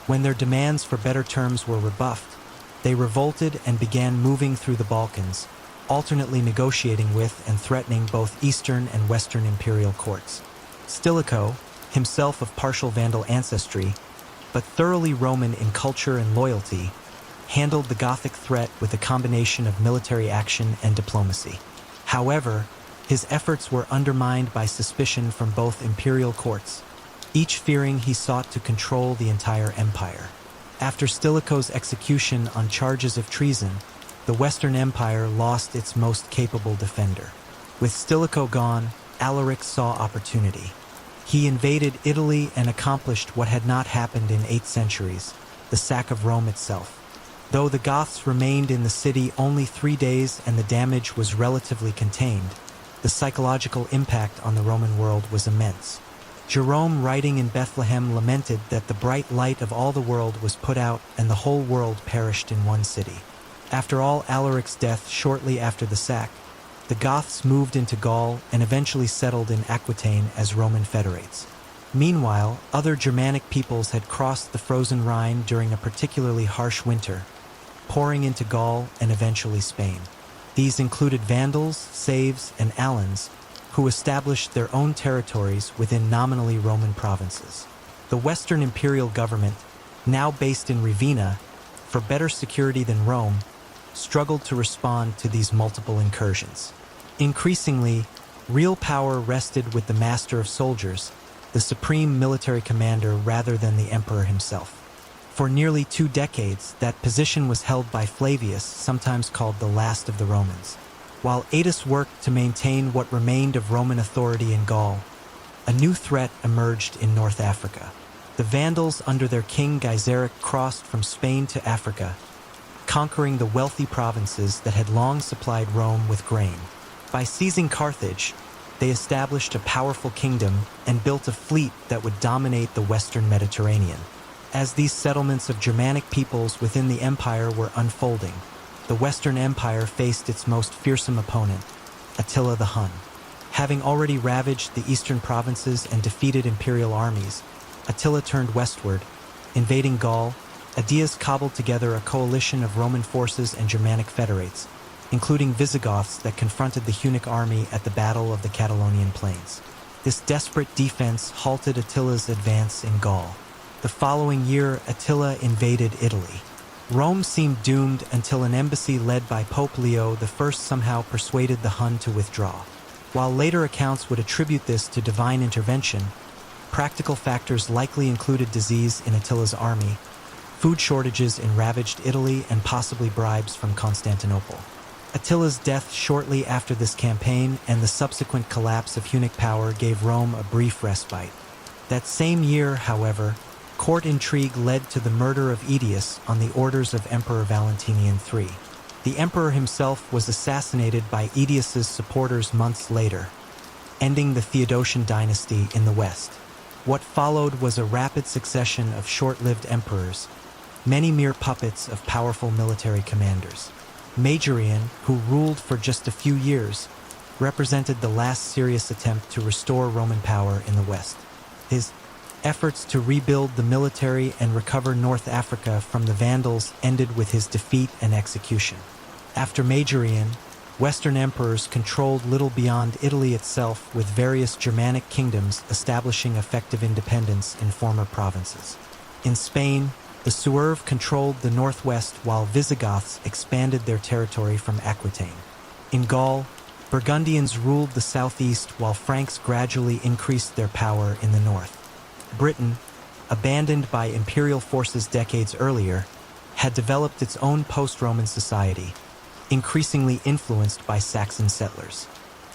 When their demands for better terms were rebuffed, they revolted and began moving through the Balkans, alternately negotiating with and threatening both eastern and western imperial courts. Stilicho, himself of partial Vandal ancestry, but thoroughly Roman in culture and loyalty, handled the Gothic threat with a combination of military action and diplomacy. However, his efforts were undermined by suspicion from both imperial courts, each fearing he sought to control the entire empire. After Stilicho's execution on charges of treason, the Western Empire lost its most capable defender. With Stilicho gone, Alaric saw opportunity. He invaded Italy and accomplished what had not happened in 8 centuries, the sack of Rome itself. Though the Goths remained in the city only 3 days and the damage was relatively contained, the psychological impact on the Roman world was immense. Jerome, writing in Bethlehem, lamented that the bright light of all the world was put out and the whole world perished in one city. After all Alaric's death shortly after the sack, the Goths moved into Gaul and eventually settled in Aquitaine as Roman federates. Meanwhile, other Germanic peoples had crossed the frozen Rhine during a particularly harsh winter, pouring into Gaul and eventually Spain. These included Vandals, Saves, and Alans, who established their own territories within nominally Roman provinces. The Western imperial government, now based in Ravenna, for better security than Rome, struggled to respond to these multiple incursions. Increasingly, real power rested with the master of soldiers, the supreme military commander rather than the emperor himself. For nearly 2 decades, that position was held by Flavius, sometimes called the last of the Romans. While Aetius worked to maintain what remained of Roman authority in Gaul, a new threat emerged in North Africa. The Vandals under their king Gaiseric crossed from Spain to Africa, conquering the wealthy provinces that had long supplied Rome with grain. By seizing Carthage, they established a powerful kingdom and built a fleet that would dominate the western Mediterranean. As these settlements of Germanic peoples within the empire were unfolding, the Western Empire faced its most fearsome opponent, Attila the Hun. Having already ravaged the eastern provinces and defeated imperial armies, Attila turned westward, invading Gaul. Aetius cobbled together a coalition of Roman forces and Germanic federates, including Visigoths that confronted the Hunnic army at the Battle of the Catalonian Plains. This desperate defense halted Attila's advance in Gaul. The following year, Attila invaded Italy. Rome seemed doomed until an embassy led by Pope Leo I somehow persuaded the Hun to withdraw. While later accounts would attribute this to divine intervention, practical factors likely included disease in Attila's army, food shortages in ravaged Italy, and possibly bribes from Constantinople. Attila's death shortly after this campaign and the subsequent collapse of Hunnic power gave Rome a brief respite. That same year, however, court intrigue led to the murder of Aetius on the orders of Emperor Valentinian III. The emperor himself was assassinated by Aetius's supporters months later, ending the Theodosian dynasty in the West. What followed was a rapid succession of short-lived emperors, many mere puppets of powerful military commanders. Majorian, who ruled for just a few years, represented the last serious attempt to restore Roman power in the West. His efforts to rebuild the military and recover North Africa from the Vandals ended with his defeat and execution. After Majorian, Western emperors controlled little beyond Italy itself, with various Germanic kingdoms establishing effective independence in former provinces. In Spain, the Suev controlled the northwest while Visigoths expanded their territory from Aquitaine. In Gaul, Burgundians ruled the southeast while Franks gradually increased their power in the north. Britain, abandoned by imperial forces decades earlier, had developed its own post-Roman society, increasingly influenced by Saxon settlers.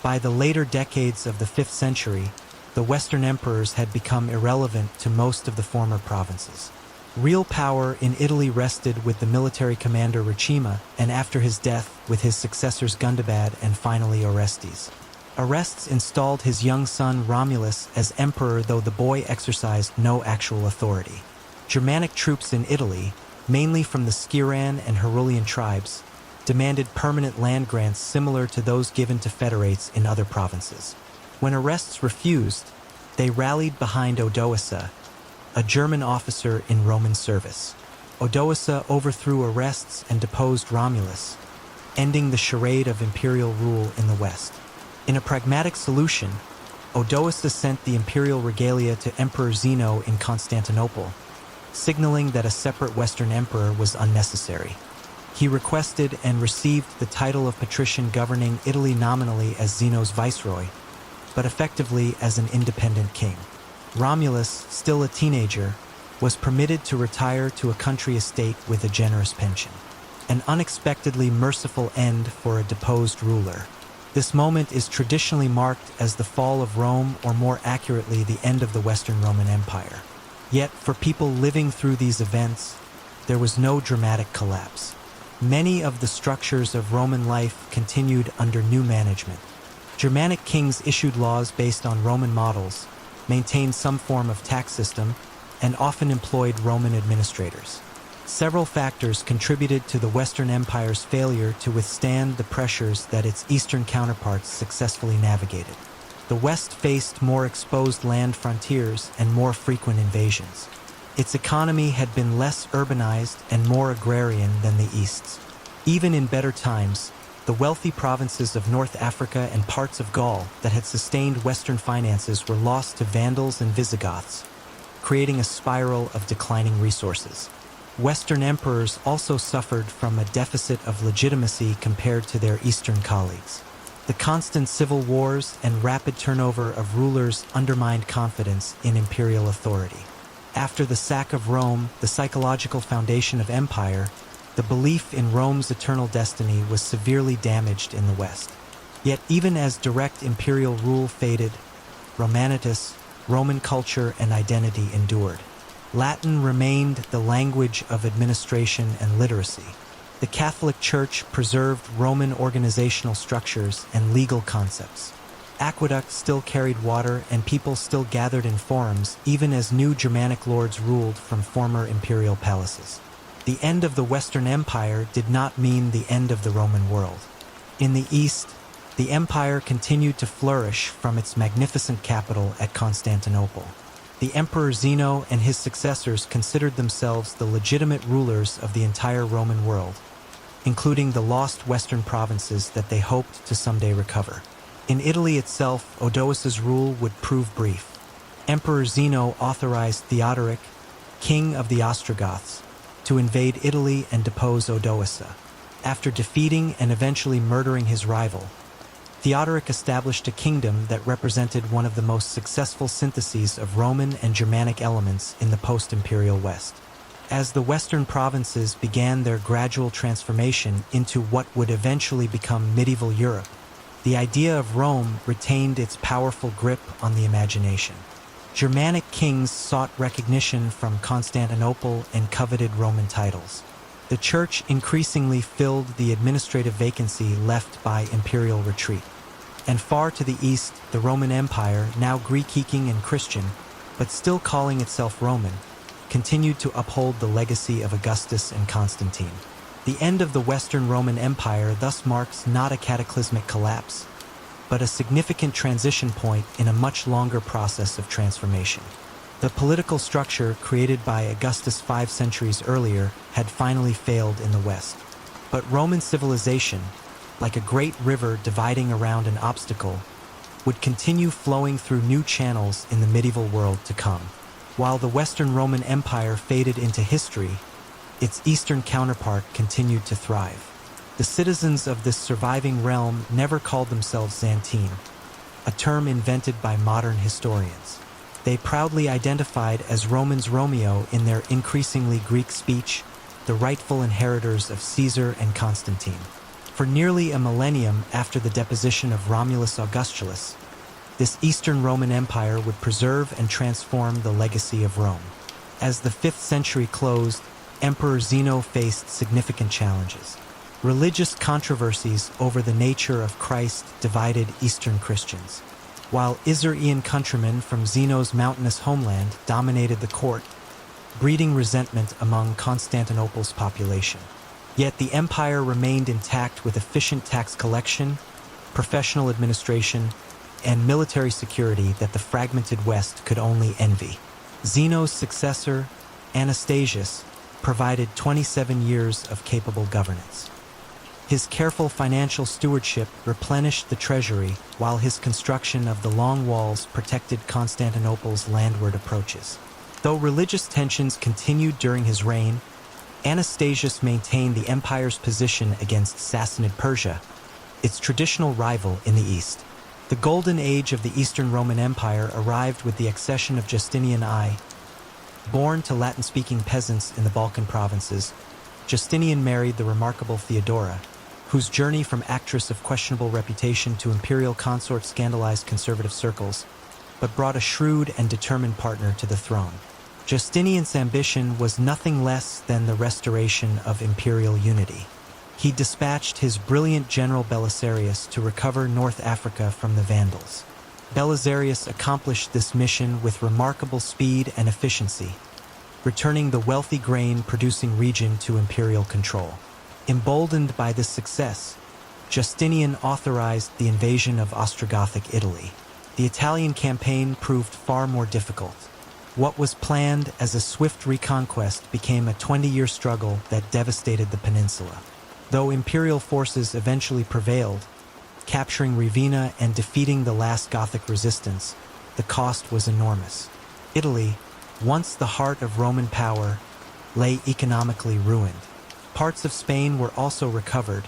By the later decades of the 5th century, the Western emperors had become irrelevant to most of the former provinces. Real power in Italy rested with the military commander Ricimer, and after his death, with his successors Gundobad and finally Orestes. Orestes installed his young son Romulus as emperor, though the boy exercised no actual authority. Germanic troops in Italy, mainly from the Skiran and Herulian tribes, demanded permanent land grants similar to those given to federates in other provinces. When Orestes refused, they rallied behind Odoacer, a German officer in Roman service. Odoacer overthrew Orestes and deposed Romulus, ending the charade of imperial rule in the West. In a pragmatic solution, Odoacer sent the imperial regalia to Emperor Zeno in Constantinople, signaling that a separate Western emperor was unnecessary. He requested and received the title of patrician, governing Italy nominally as Zeno's viceroy, but effectively as an independent king. Romulus, still a teenager, was permitted to retire to a country estate with a generous pension. An unexpectedly merciful end for a deposed ruler. This moment is traditionally marked as the fall of Rome, or more accurately, the end of the Western Roman Empire. Yet, for people living through these events, there was no dramatic collapse. Many of the structures of Roman life continued under new management. Germanic kings issued laws based on Roman models, maintained some form of tax system, and often employed Roman administrators. Several factors contributed to the Western Empire's failure to withstand the pressures that its eastern counterparts successfully navigated. The West faced more exposed land frontiers and more frequent invasions. Its economy had been less urbanized and more agrarian than the East's. Even in better times, the wealthy provinces of North Africa and parts of Gaul that had sustained Western finances were lost to Vandals and Visigoths, creating a spiral of declining resources. Western emperors also suffered from a deficit of legitimacy compared to their Eastern colleagues. The constant civil wars and rapid turnover of rulers undermined confidence in imperial authority. After the sack of Rome, the psychological foundation of empire, the belief in Rome's eternal destiny was severely damaged in the West. Yet even as direct imperial rule faded, Romanitas, Roman culture and identity endured. Latin remained the language of administration and literacy. The Catholic Church preserved Roman organizational structures and legal concepts. Aqueducts still carried water and people still gathered in forums, even as new Germanic lords ruled from former imperial palaces. The end of the Western Empire did not mean the end of the Roman world. In the East, the empire continued to flourish from its magnificent capital at Constantinople. The Emperor Zeno and his successors considered themselves the legitimate rulers of the entire Roman world, including the lost western provinces that they hoped to someday recover. In Italy itself, Odoacer's rule would prove brief. Emperor Zeno authorized Theodoric, king of the Ostrogoths, to invade Italy and depose Odoacer. After defeating and eventually murdering his rival, Theodoric established a kingdom that represented one of the most successful syntheses of Roman and Germanic elements in the post-imperial West. As the western provinces began their gradual transformation into what would eventually become medieval Europe, the idea of Rome retained its powerful grip on the imagination. Germanic kings sought recognition from Constantinople and coveted Roman titles. The church increasingly filled the administrative vacancy left by imperial retreat. And far to the east, the Roman Empire, now Greek-speaking and Christian, but still calling itself Roman, continued to uphold the legacy of Augustus and Constantine. The end of the Western Roman Empire thus marks not a cataclysmic collapse, but a significant transition point in a much longer process of transformation. The political structure created by Augustus 5 centuries earlier had finally failed in the West. But Roman civilization, like a great river dividing around an obstacle, would continue flowing through new channels in the medieval world to come. While the Western Roman Empire faded into history, its eastern counterpart continued to thrive. The citizens of this surviving realm never called themselves Xantine, a term invented by modern historians. They proudly identified as Romans Romeo in their increasingly Greek speech, the rightful inheritors of Caesar and Constantine. For nearly a millennium after the deposition of Romulus Augustulus, this Eastern Roman Empire would preserve and transform the legacy of Rome. As the 5th century closed, Emperor Zeno faced significant challenges. Religious controversies over the nature of Christ divided Eastern Christians, while Isaurian countrymen from Zeno's mountainous homeland dominated the court, breeding resentment among Constantinople's population. Yet the empire remained intact with efficient tax collection, professional administration, and military security that the fragmented West could only envy. Zeno's successor, Anastasius, provided 27 years of capable governance. His careful financial stewardship replenished the treasury, while his construction of the long walls protected Constantinople's landward approaches. Though religious tensions continued during his reign, Anastasius maintained the empire's position against Sassanid Persia, its traditional rival in the east. The golden age of the Eastern Roman Empire arrived with the accession of Justinian I. Born to Latin-speaking peasants in the Balkan provinces, Justinian married the remarkable Theodora, whose journey from actress of questionable reputation to imperial consort scandalized conservative circles, but brought a shrewd and determined partner to the throne. Justinian's ambition was nothing less than the restoration of imperial unity. He dispatched his brilliant general Belisarius to recover North Africa from the Vandals. Belisarius accomplished this mission with remarkable speed and efficiency, returning the wealthy grain-producing region to imperial control. Emboldened by this success, Justinian authorized the invasion of Ostrogothic Italy. The Italian campaign proved far more difficult. What was planned as a swift reconquest became a 20-year struggle that devastated the peninsula. Though imperial forces eventually prevailed, capturing Ravenna and defeating the last Gothic resistance, the cost was enormous. Italy, once the heart of Roman power, lay economically ruined. Parts of Spain were also recovered,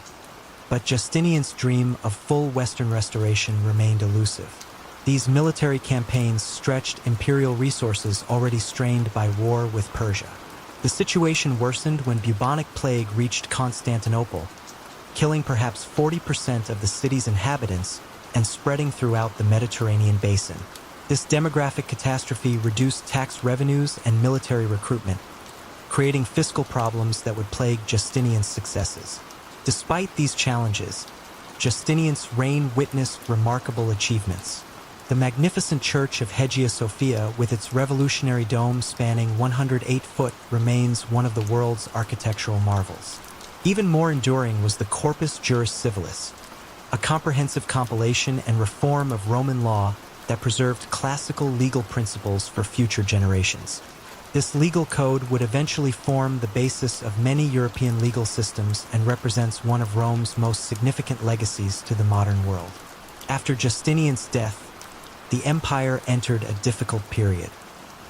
but Justinian's dream of full Western restoration remained elusive. These military campaigns stretched imperial resources already strained by war with Persia. The situation worsened when bubonic plague reached Constantinople, killing perhaps 40% of the city's inhabitants and spreading throughout the Mediterranean basin. This demographic catastrophe reduced tax revenues and military recruitment, creating fiscal problems that would plague Justinian's successes. Despite these challenges, Justinian's reign witnessed remarkable achievements. The magnificent church of Hagia Sophia, with its revolutionary dome spanning 108 foot, remains one of the world's architectural marvels. Even more enduring was the Corpus Juris Civilis, a comprehensive compilation and reform of Roman law that preserved classical legal principles for future generations. This legal code would eventually form the basis of many European legal systems and represents one of Rome's most significant legacies to the modern world. After Justinian's death, the empire entered a difficult period.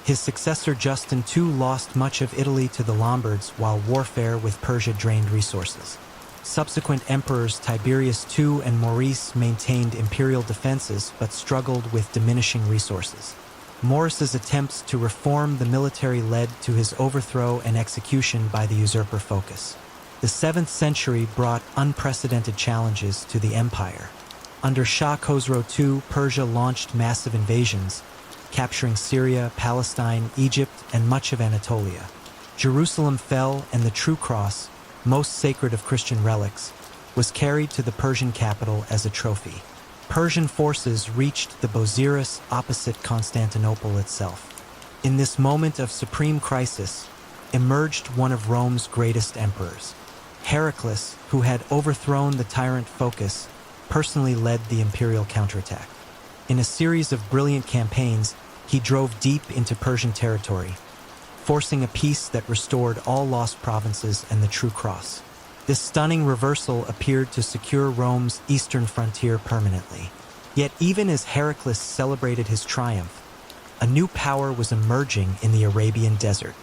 His successor Justin II lost much of Italy to the Lombards while warfare with Persia drained resources. Subsequent emperors Tiberius II and Maurice maintained imperial defenses but struggled with diminishing resources. Maurice's attempts to reform the military led to his overthrow and execution by the usurper Phocas. The 7th century brought unprecedented challenges to the empire. Under Shah Khosrow II, Persia launched massive invasions, capturing Syria, Palestine, Egypt, and much of Anatolia. Jerusalem fell, and the true cross, most sacred of Christian relics, was carried to the Persian capital as a trophy. Persian forces reached the Bosirus opposite Constantinople itself. In this moment of supreme crisis, emerged one of Rome's greatest emperors. Heraclius, who had overthrown the tyrant Phocas, personally led the imperial counterattack. In a series of brilliant campaigns, he drove deep into Persian territory, forcing a peace that restored all lost provinces and the true cross. This stunning reversal appeared to secure Rome's eastern frontier permanently. Yet even as Heraclius celebrated his triumph, a new power was emerging in the Arabian desert.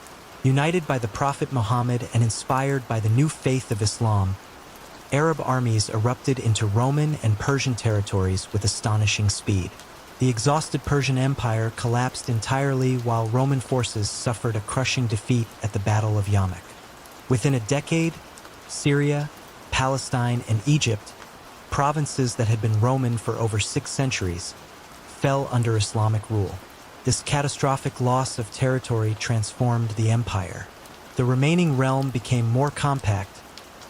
United by the Prophet Muhammad and inspired by the new faith of Islam, Arab armies erupted into Roman and Persian territories with astonishing speed. The exhausted Persian Empire collapsed entirely while Roman forces suffered a crushing defeat at the Battle of Yarmouk. Within a decade, Syria, Palestine, and Egypt, provinces that had been Roman for over 6 centuries, fell under Islamic rule. This catastrophic loss of territory transformed the empire. The remaining realm became more compact,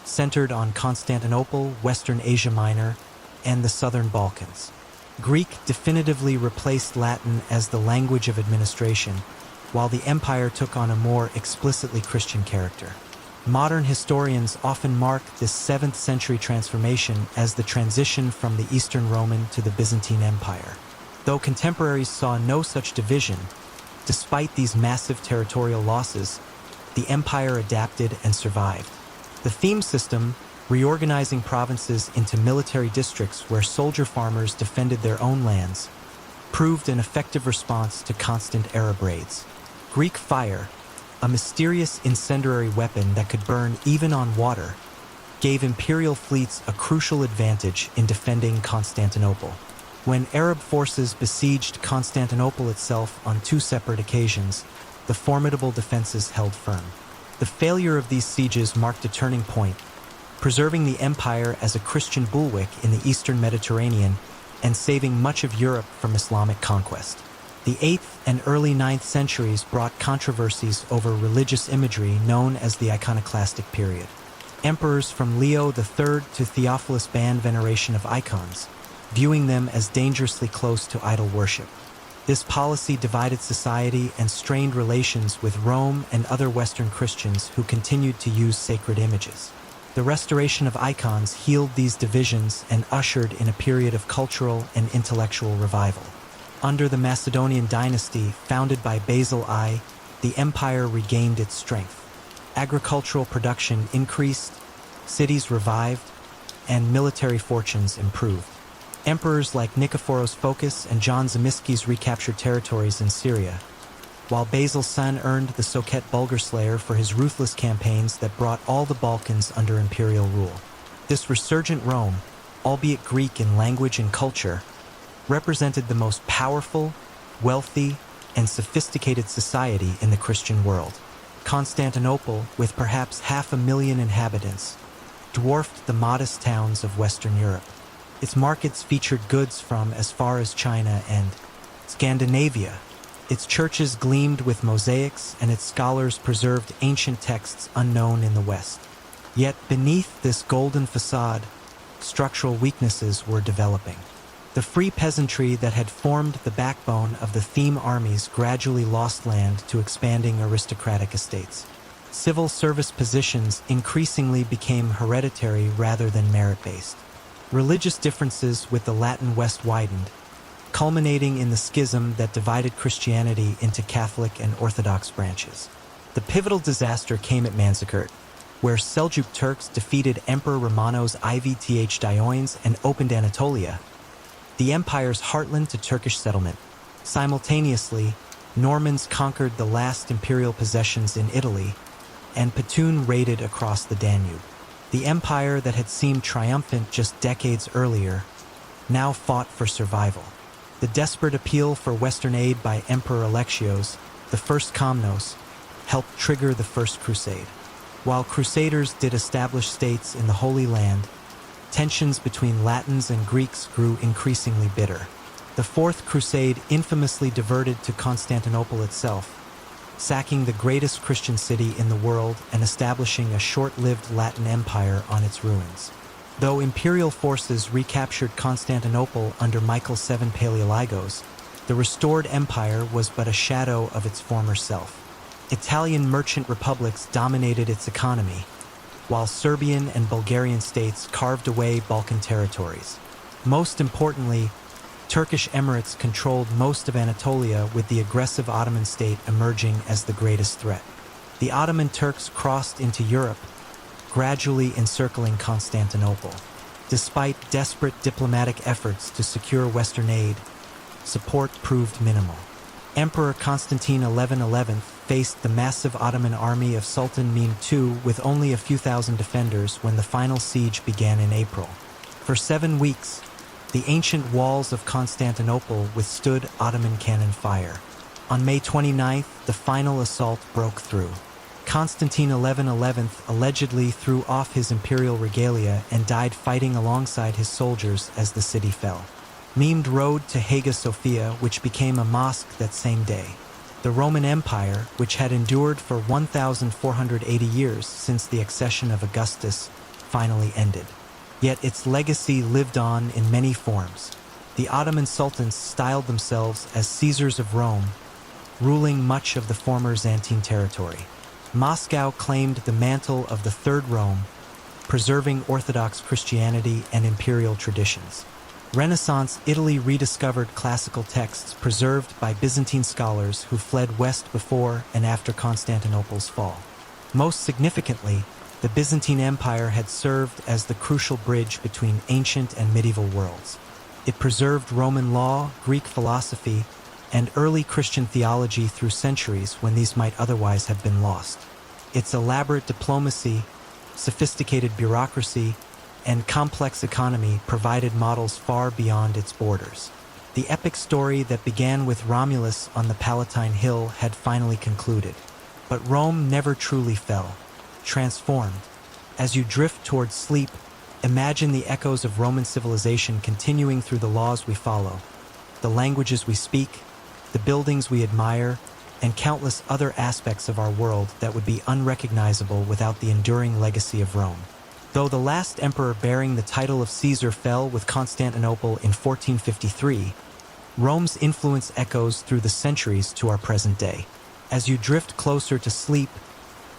centered on Constantinople, Western Asia Minor, and the southern Balkans. Greek definitively replaced Latin as the language of administration, while the empire took on a more explicitly Christian character. Modern historians often mark this 7th century transformation as the transition from the Eastern Roman to the Byzantine Empire. Though contemporaries saw no such division, despite these massive territorial losses, the empire adapted and survived. The theme system, reorganizing provinces into military districts where soldier farmers defended their own lands, proved an effective response to constant Arab raids. Greek fire, a mysterious incendiary weapon that could burn even on water, gave imperial fleets a crucial advantage in defending Constantinople. When Arab forces besieged Constantinople itself on 2 separate occasions, the formidable defenses held firm. The failure of these sieges marked a turning point, preserving the empire as a Christian bulwark in the eastern Mediterranean and saving much of Europe from Islamic conquest. The 8th and early 9th centuries brought controversies over religious imagery known as the iconoclastic period. Emperors from Leo III to Theophilus banned veneration of icons, viewing them as dangerously close to idol worship. This policy divided society and strained relations with Rome and other Western Christians who continued to use sacred images. The restoration of icons healed these divisions and ushered in a period of cultural and intellectual revival. Under the Macedonian dynasty, founded by Basil I, the empire regained its strength. Agricultural production increased, cities revived, and military fortunes improved. Emperors like Nikephoros Phocas and John Zimisces recaptured territories in Syria, while Basil's son earned the Soket Bulgar Slayer for his ruthless campaigns that brought all the Balkans under imperial rule. This resurgent Rome, albeit Greek in language and culture, represented the most powerful, wealthy, and sophisticated society in the Christian world. Constantinople, with perhaps 500,000 inhabitants, dwarfed the modest towns of Western Europe. Its markets featured goods from as far as China and Scandinavia. Its churches gleamed with mosaics, and its scholars preserved ancient texts unknown in the West. Yet beneath this golden facade, structural weaknesses were developing. The free peasantry that had formed the backbone of the theme armies gradually lost land to expanding aristocratic estates. Civil service positions increasingly became hereditary rather than merit-based. Religious differences with the Latin West widened, culminating in the schism that divided Christianity into Catholic and Orthodox branches. The pivotal disaster came at Manzikert, where Seljuk Turks defeated Emperor Romanos Ivth Diones and opened Anatolia, the empire's heartland to Turkish settlement. Simultaneously, Normans conquered the last imperial possessions in Italy, and Petun raided across the Danube. The empire that had seemed triumphant just decades earlier now fought for survival. The desperate appeal for Western aid by Emperor Alexios, the First Komnenos, helped trigger the First Crusade. While Crusaders did establish states in the Holy Land, tensions between Latins and Greeks grew increasingly bitter. The Fourth Crusade infamously diverted to Constantinople itself, sacking the greatest Christian city in the world and establishing a short-lived Latin empire on its ruins. Though imperial forces recaptured Constantinople under Michael VII Paleologos, the restored empire was but a shadow of its former self. Italian merchant republics dominated its economy, while Serbian and Bulgarian states carved away Balkan territories. Most importantly, Turkish emirates controlled most of Anatolia, with the aggressive Ottoman state emerging as the greatest threat. The Ottoman Turks crossed into Europe, gradually encircling Constantinople. Despite desperate diplomatic efforts to secure Western aid, support proved minimal. Emperor Constantine XI faced the massive Ottoman army of Sultan Mehmed II with only a few thousand defenders when the final siege began in April. For 7 weeks, the ancient walls of Constantinople withstood Ottoman cannon fire. On May 29th, the final assault broke through. Constantine XI allegedly threw off his imperial regalia and died fighting alongside his soldiers as the city fell. Mehmed rode to Hagia Sophia, which became a mosque that same day. The Roman Empire, which had endured for 1,480 years since the accession of Augustus, finally ended. Yet its legacy lived on in many forms. The Ottoman sultans styled themselves as Caesars of Rome, ruling much of the former Byzantine territory. Moscow claimed the mantle of the Third Rome, preserving Orthodox Christianity and imperial traditions. Renaissance Italy rediscovered classical texts preserved by Byzantine scholars who fled west before and after Constantinople's fall. Most significantly, the Byzantine Empire had served as the crucial bridge between ancient and medieval worlds. It preserved Roman law, Greek philosophy, and early Christian theology through centuries when these might otherwise have been lost. Its elaborate diplomacy, sophisticated bureaucracy, and complex economy provided models far beyond its borders. The epic story that began with Romulus on the Palatine Hill had finally concluded. But Rome never truly fell, transformed. As you drift towards sleep, imagine the echoes of Roman civilization continuing through the laws we follow, the languages we speak, the buildings we admire, and countless other aspects of our world that would be unrecognizable without the enduring legacy of Rome. Though the last emperor bearing the title of Caesar fell with Constantinople in 1453, Rome's influence echoes through the centuries to our present day. As you drift closer to sleep,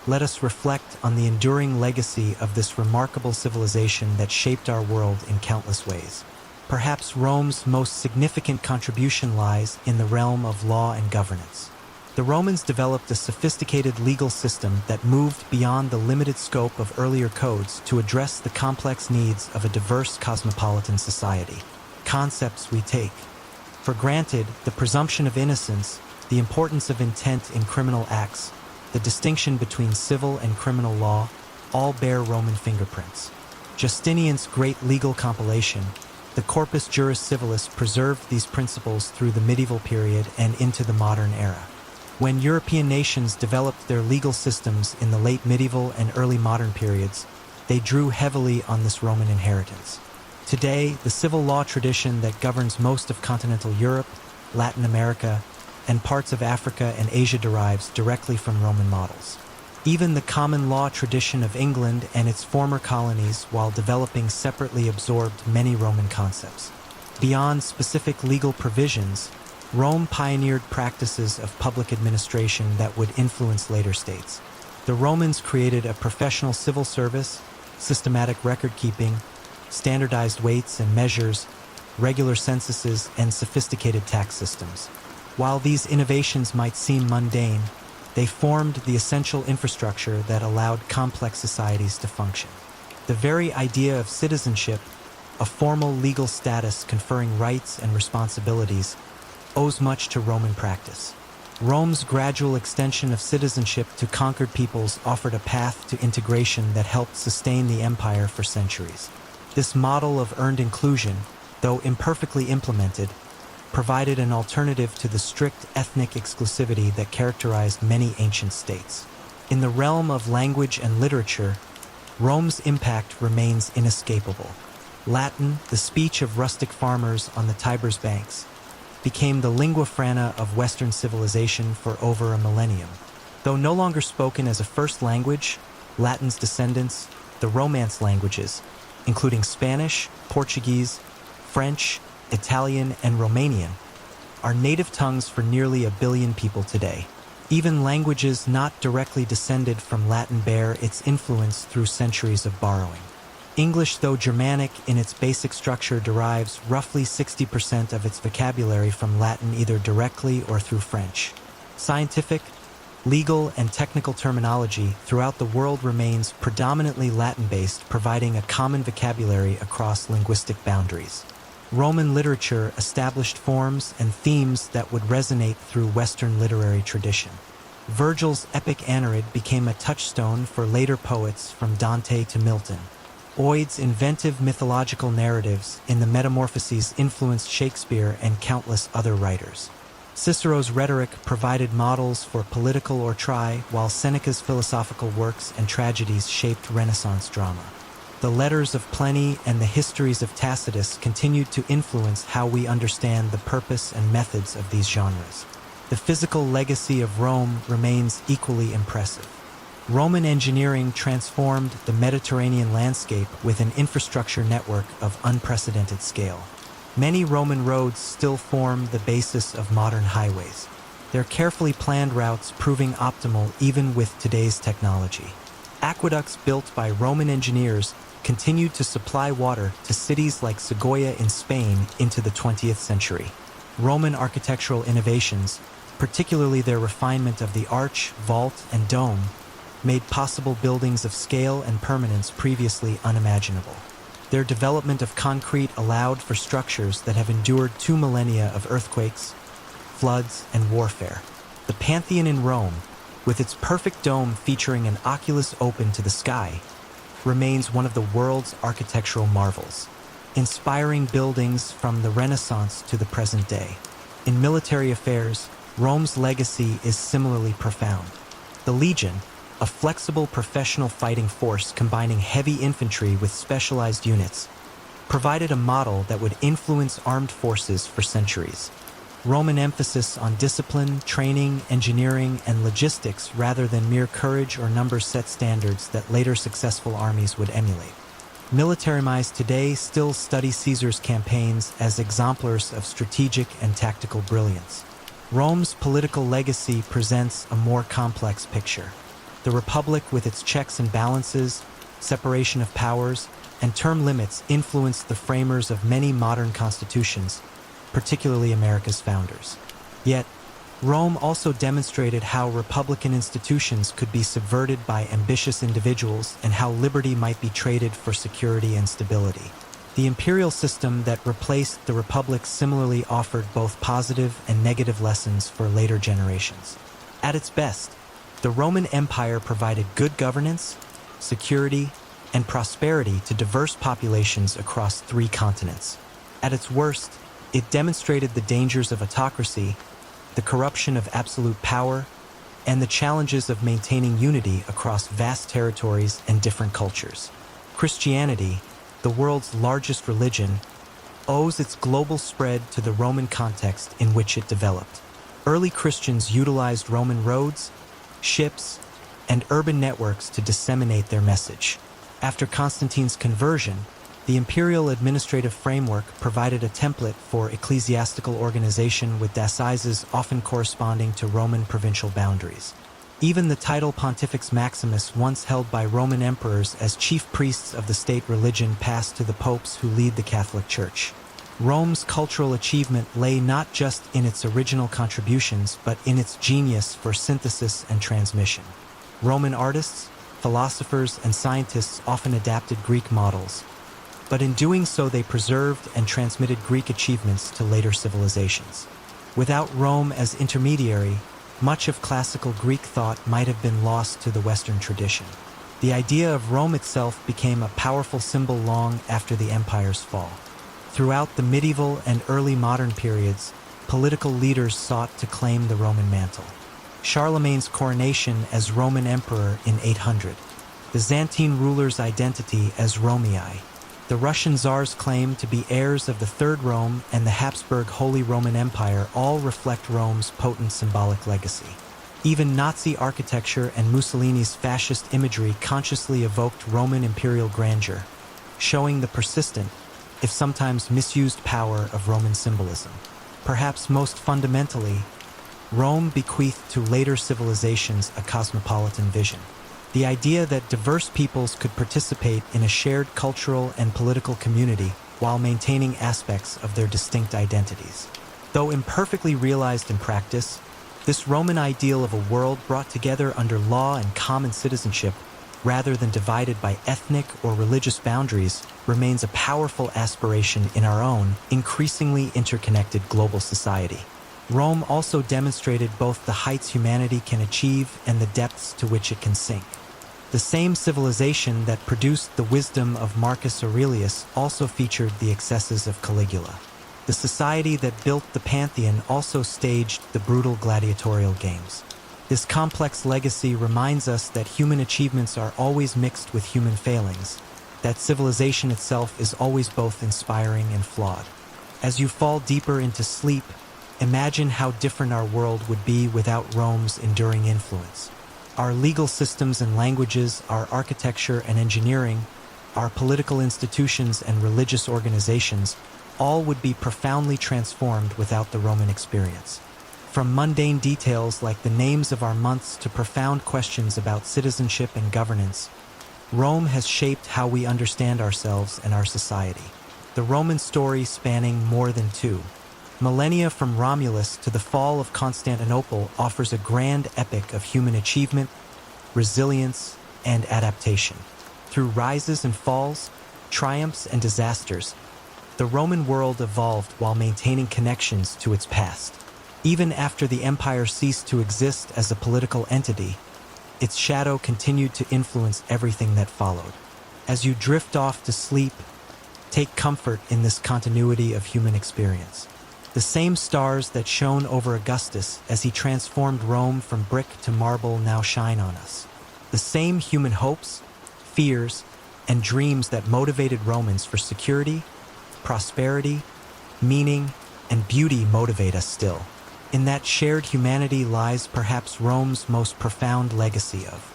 let us reflect on the enduring legacy of this remarkable civilization that shaped our world in countless ways. Perhaps Rome's most significant contribution lies in the realm of law and governance. The Romans developed a sophisticated legal system that moved beyond the limited scope of earlier codes to address the complex needs of a diverse cosmopolitan society. Concepts we take for granted: the presumption of innocence, the importance of intent in criminal acts, the distinction between civil and criminal law, all bear Roman fingerprints. Justinian's great legal compilation, the Corpus Juris Civilis, preserved these principles through the medieval period and into the modern era. When European nations developed their legal systems in the late medieval and early modern periods, they drew heavily on this Roman inheritance. Today, the civil law tradition that governs most of continental Europe, Latin America, and parts of Africa and Asia derives directly from Roman models. Even the common law tradition of England and its former colonies, while developing separately, absorbed many Roman concepts. Beyond specific legal provisions, Rome pioneered practices of public administration that would influence later states. The Romans created a professional civil service, systematic record-keeping, standardized weights and measures, regular censuses, and sophisticated tax systems. While these innovations might seem mundane, they formed the essential infrastructure that allowed complex societies to function. The very idea of citizenship, a formal legal status conferring rights and responsibilities, owes much to Roman practice. Rome's gradual extension of citizenship to conquered peoples offered a path to integration that helped sustain the empire for centuries. This model of earned inclusion, though imperfectly implemented, provided an alternative to the strict ethnic exclusivity that characterized many ancient states. In the realm of language and literature, Rome's impact remains inescapable. Latin, the speech of rustic farmers on the Tiber's banks, became the lingua franca of Western civilization for over a millennium. Though no longer spoken as a first language, Latin's descendants, the Romance languages, including Spanish, Portuguese, French, Italian, and Romanian, are native tongues for nearly 1 billion people today. Even languages not directly descended from Latin bear its influence through centuries of borrowing. English, though Germanic in its basic structure, derives roughly 60% of its vocabulary from Latin either directly or through French. Scientific, legal, and technical terminology throughout the world remains predominantly Latin-based, providing a common vocabulary across linguistic boundaries. Roman literature established forms and themes that would resonate through Western literary tradition. Virgil's epic Aeneid became a touchstone for later poets from Dante to Milton. Ovid's inventive mythological narratives in the Metamorphoses influenced Shakespeare and countless other writers. Cicero's rhetoric provided models for political oratory, while Seneca's philosophical works and tragedies shaped Renaissance drama. The letters of Pliny and the histories of Tacitus continued to influence how we understand the purpose and methods of these genres. The physical legacy of Rome remains equally impressive. Roman engineering transformed the Mediterranean landscape with an infrastructure network of unprecedented scale. Many Roman roads still form the basis of modern highways, their carefully planned routes proving optimal even with today's technology. Aqueducts built by Roman engineers continued to supply water to cities like Segovia in Spain into the 20th century. Roman architectural innovations, particularly their refinement of the arch, vault, and dome, made possible buildings of scale and permanence previously unimaginable. Their development of concrete allowed for structures that have endured 2 millennia of earthquakes, floods, and warfare. The Pantheon in Rome, with its perfect dome featuring an oculus open to the sky, remains one of the world's architectural marvels, inspiring buildings from the Renaissance to the present day. In military affairs, Rome's legacy is similarly profound. The Legion, a flexible professional fighting force combining heavy infantry with specialized units, provided a model that would influence armed forces for centuries. Roman emphasis on discipline, training, engineering, and logistics rather than mere courage or numbers set standards that later successful armies would emulate. Military minds today still study Caesar's campaigns as exemplars of strategic and tactical brilliance. Rome's political legacy presents a more complex picture. The Republic, with its checks and balances, separation of powers, and term limits, influenced the framers of many modern constitutions, particularly America's founders. Yet, Rome also demonstrated how republican institutions could be subverted by ambitious individuals and how liberty might be traded for security and stability. The imperial system that replaced the republic similarly offered both positive and negative lessons for later generations. At its best, the Roman Empire provided good governance, security, and prosperity to diverse populations across 3 continents. At its worst, it demonstrated the dangers of autocracy, the corruption of absolute power, and the challenges of maintaining unity across vast territories and different cultures. Christianity, the world's largest religion, owes its global spread to the Roman context in which it developed. Early Christians utilized Roman roads, ships, and urban networks to disseminate their message. After Constantine's conversion, The imperial administrative framework provided a template for ecclesiastical organization with diocese often corresponding to Roman provincial boundaries. Even the title Pontifex Maximus, once held by Roman emperors as chief priests of the state religion, passed to the popes who lead the Catholic Church. Rome's cultural achievement lay not just in its original contributions, but in its genius for synthesis and transmission. Roman artists, philosophers, and scientists often adapted Greek models, but in doing so they preserved and transmitted Greek achievements to later civilizations. Without Rome as intermediary, much of classical Greek thought might have been lost to the Western tradition. The idea of Rome itself became a powerful symbol long after the empire's fall. Throughout the medieval and early modern periods, political leaders sought to claim the Roman mantle. Charlemagne's coronation as Roman emperor in 800, Byzantine rulers' identity as Romii, the Russian Tsars' claim to be heirs of the Third Rome, and the Habsburg Holy Roman Empire all reflect Rome's potent symbolic legacy. Even Nazi architecture and Mussolini's fascist imagery consciously evoked Roman imperial grandeur, showing the persistent, if sometimes misused, power of Roman symbolism. Perhaps most fundamentally, Rome bequeathed to later civilizations a cosmopolitan vision. The idea that diverse peoples could participate in a shared cultural and political community while maintaining aspects of their distinct identities. Though imperfectly realized in practice, this Roman ideal of a world brought together under law and common citizenship, rather than divided by ethnic or religious boundaries, remains a powerful aspiration in our own, increasingly interconnected global society. Rome also demonstrated both the heights humanity can achieve and the depths to which it can sink. The same civilization that produced the wisdom of Marcus Aurelius also featured the excesses of Caligula. The society that built the Pantheon also staged the brutal gladiatorial games. This complex legacy reminds us that human achievements are always mixed with human failings, that civilization itself is always both inspiring and flawed. As you fall deeper into sleep, imagine how different our world would be without Rome's enduring influence. Our legal systems and languages, our architecture and engineering, our political institutions and religious organizations, all would be profoundly transformed without the Roman experience. From mundane details like the names of our months to profound questions about citizenship and governance, Rome has shaped how we understand ourselves and our society. The Roman story, spanning more than two millennia from Romulus to the fall of Constantinople, offers a grand epic of human achievement, resilience, and adaptation. Through rises and falls, triumphs and disasters, the Roman world evolved while maintaining connections to its past. Even after the empire ceased to exist as a political entity, its shadow continued to influence everything that followed. As you drift off to sleep, take comfort in this continuity of human experience. The same stars that shone over Augustus as he transformed Rome from brick to marble now shine on us. The same human hopes, fears, and dreams that motivated Romans for security, prosperity, meaning, and beauty motivate us still. In that shared humanity lies perhaps Rome's most profound legacy of